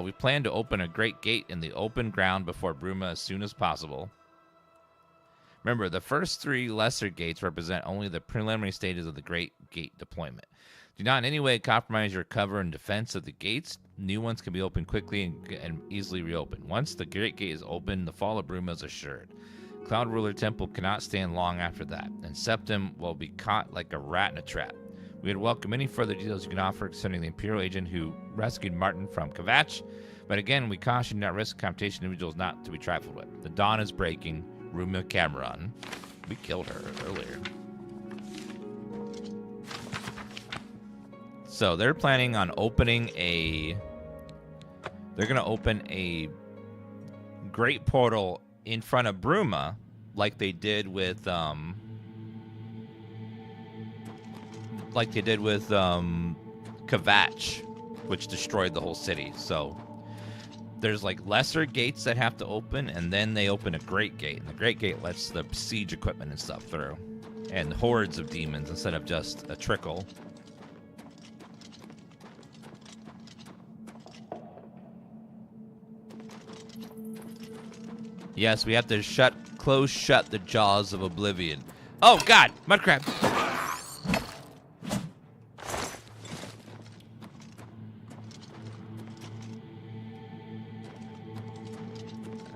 We plan to open a great gate in the open ground before Bruma as soon as possible. Remember, the first 3 lesser gates represent only the preliminary stages of the Great Gate deployment. Do not in any way compromise your cover and defense of the gates. New ones can be opened quickly and easily reopened. Once the Great Gate is open, the fall of Bruma is assured. Cloud Ruler Temple cannot stand long after that, and Septim will be caught like a rat in a trap. We would welcome any further details you can offer concerning the Imperial agent who rescued Martin from Kvatch, but again, we caution not risk competition individuals not to be trifled with. The dawn is breaking. Ruma Cameron. We killed her earlier. So they're planning on opening a... They're going to open a great portal in front of Bruma, like they did with Kvatch, which destroyed the whole city. So there's like lesser gates that have to open, and then they open a great gate, and the great gate lets the siege equipment and stuff through, and hordes of demons instead of just a trickle. Yes, we have to close shut the jaws of Oblivion. Oh God, mudcrab!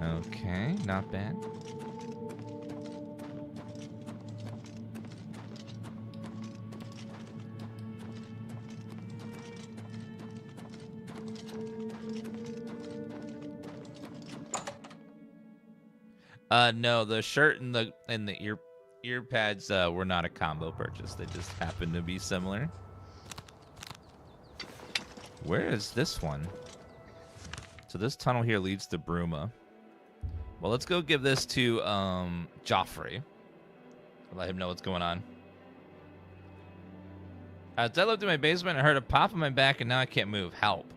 Okay, not bad. No, the shirt and the ear pads were not a combo purchase. They just happened to be similar. Where is this one? So this tunnel here leads to Bruma. Well, let's go give this to Joffrey. Let him know what's going on. As I lived in my basement, I heard a pop on my back, and now I can't move. Help.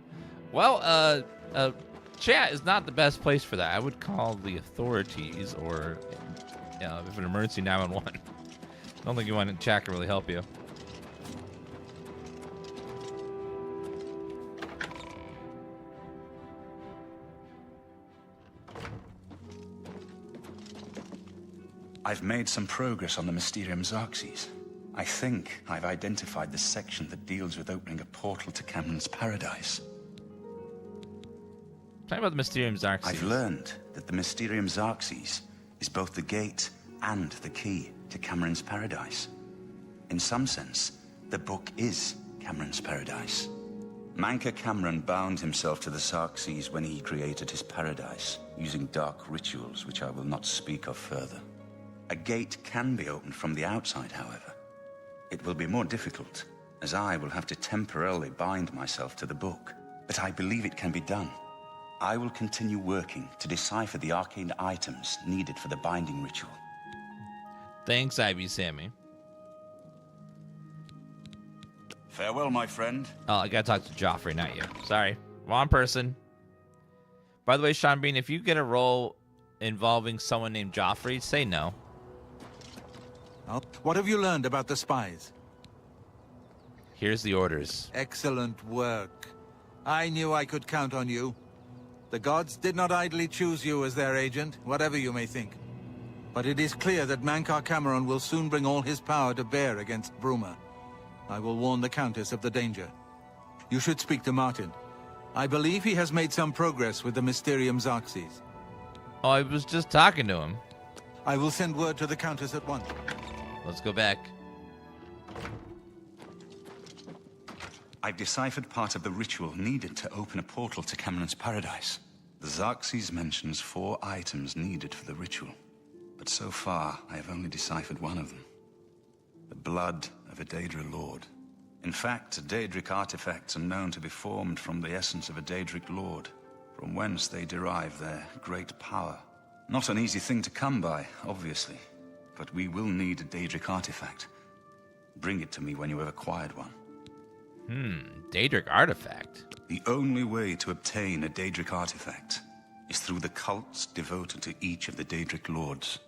Well, chat is not the best place for that. I would call the authorities, or if an emergency, 911. I don't think you want chat can really help you. I've made some progress on the Mysterium Xarxes. I think I've identified the section that deals with opening a portal to Cameron's Paradise. Talk about the Mysterium Xarxes. I've learned that the Mysterium Xarxes is both the gate and the key to Cameron's Paradise. In some sense, the book is Cameron's Paradise. Manca Cameron bound himself to the Xarxes when he created his paradise, using dark rituals which I will not speak of further. A gate can be opened from the outside, however. It will be more difficult, as I will have to temporarily bind myself to the book, but I believe it can be done. I will continue working to decipher the arcane items needed for the binding ritual. Thanks, Ivy Sammy. Farewell, my friend. Oh, I gotta talk to Joffrey, not you. Sorry. Wrong person. By the way, Sean Bean, if you get a role involving someone named Joffrey, say no. What have you learned about the spies? Here's the orders. Excellent work. I knew I could count on you. The gods did not idly choose you as their agent, whatever you may think. but it is clear that Mankar Cameron will soon bring all his power to bear against Bruma. I will warn the Countess of the danger. You should speak to Martin. I believe he has made some progress with the Mysterium Xarxes. Oh, I was just talking to him. I will send word to the Countess at once. Let's go back. I've deciphered part of the ritual needed to open a portal to Cameron's paradise. The Xarxes mentions 4 items needed for the ritual. But so far, I have only deciphered one of them. The blood of a Daedra Lord. In fact, Daedric artifacts are known to be formed from the essence of a Daedric Lord, from whence they derive their great power. Not an easy thing to come by, obviously, but we will need a Daedric artifact. Bring it to me when you have acquired one. Daedric artifact? The only way to obtain a Daedric artifact is through the cults devoted to each of the Daedric Lords.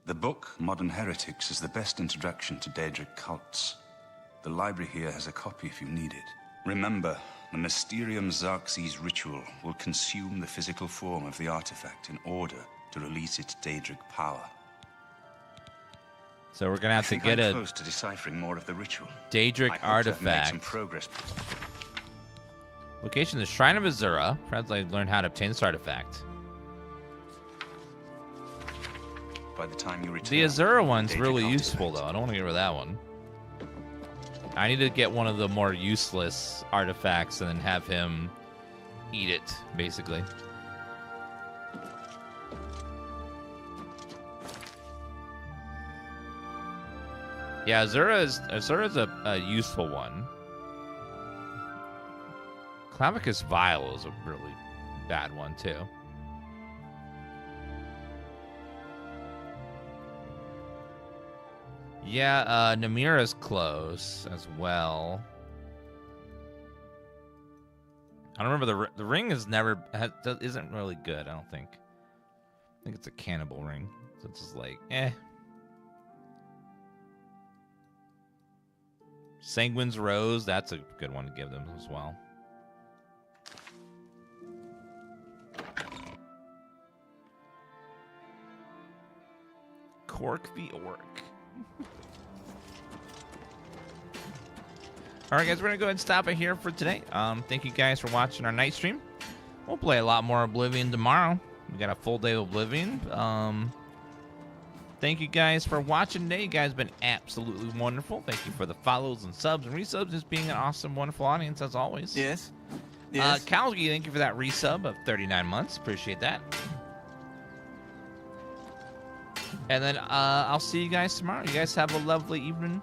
The book, Modern Heretics, is the best introduction to Daedric cults. The library here has a copy if you need it. Remember, the Mysterium Xarxes ritual will consume the physical form of the artifact in order to release its Daedric power. So we're gonna have to get a close to deciphering more of the ritual. Daedric artifact. Some progress. Location: the Shrine of Azura. Perhaps I learn how to obtain this artifact. By the time you return, the Azura one's really useful, though. I don't want to get rid of that one. I need to get one of the more useless artifacts and then have him eat it, basically. Yeah, Azura's a useful one. Clavicus Vial is a really bad one, too. Yeah, Namira's close as well. I don't remember the ring is isn't really good. I don't think. I think it's a cannibal ring, so it's just like Sanguine's Rose, that's a good one to give them as well. Cork the Orc. All right, guys, we're going to go ahead and stop it here for today. Thank you guys for watching our night stream. We'll play a lot more Oblivion tomorrow. We got a full day of Oblivion. Thank you guys for watching today. You guys have been absolutely wonderful. Thank you for the follows and subs and resubs. Just being an awesome, wonderful audience as always. Yes. Yes. Kalgi, thank you for that resub of 39 months. Appreciate that. And then I'll see you guys tomorrow. You guys have a lovely evening.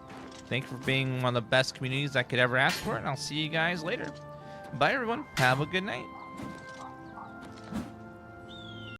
Thank you for being one of the best communities I could ever ask for. And I'll see you guys later. Bye, everyone. Have a good night.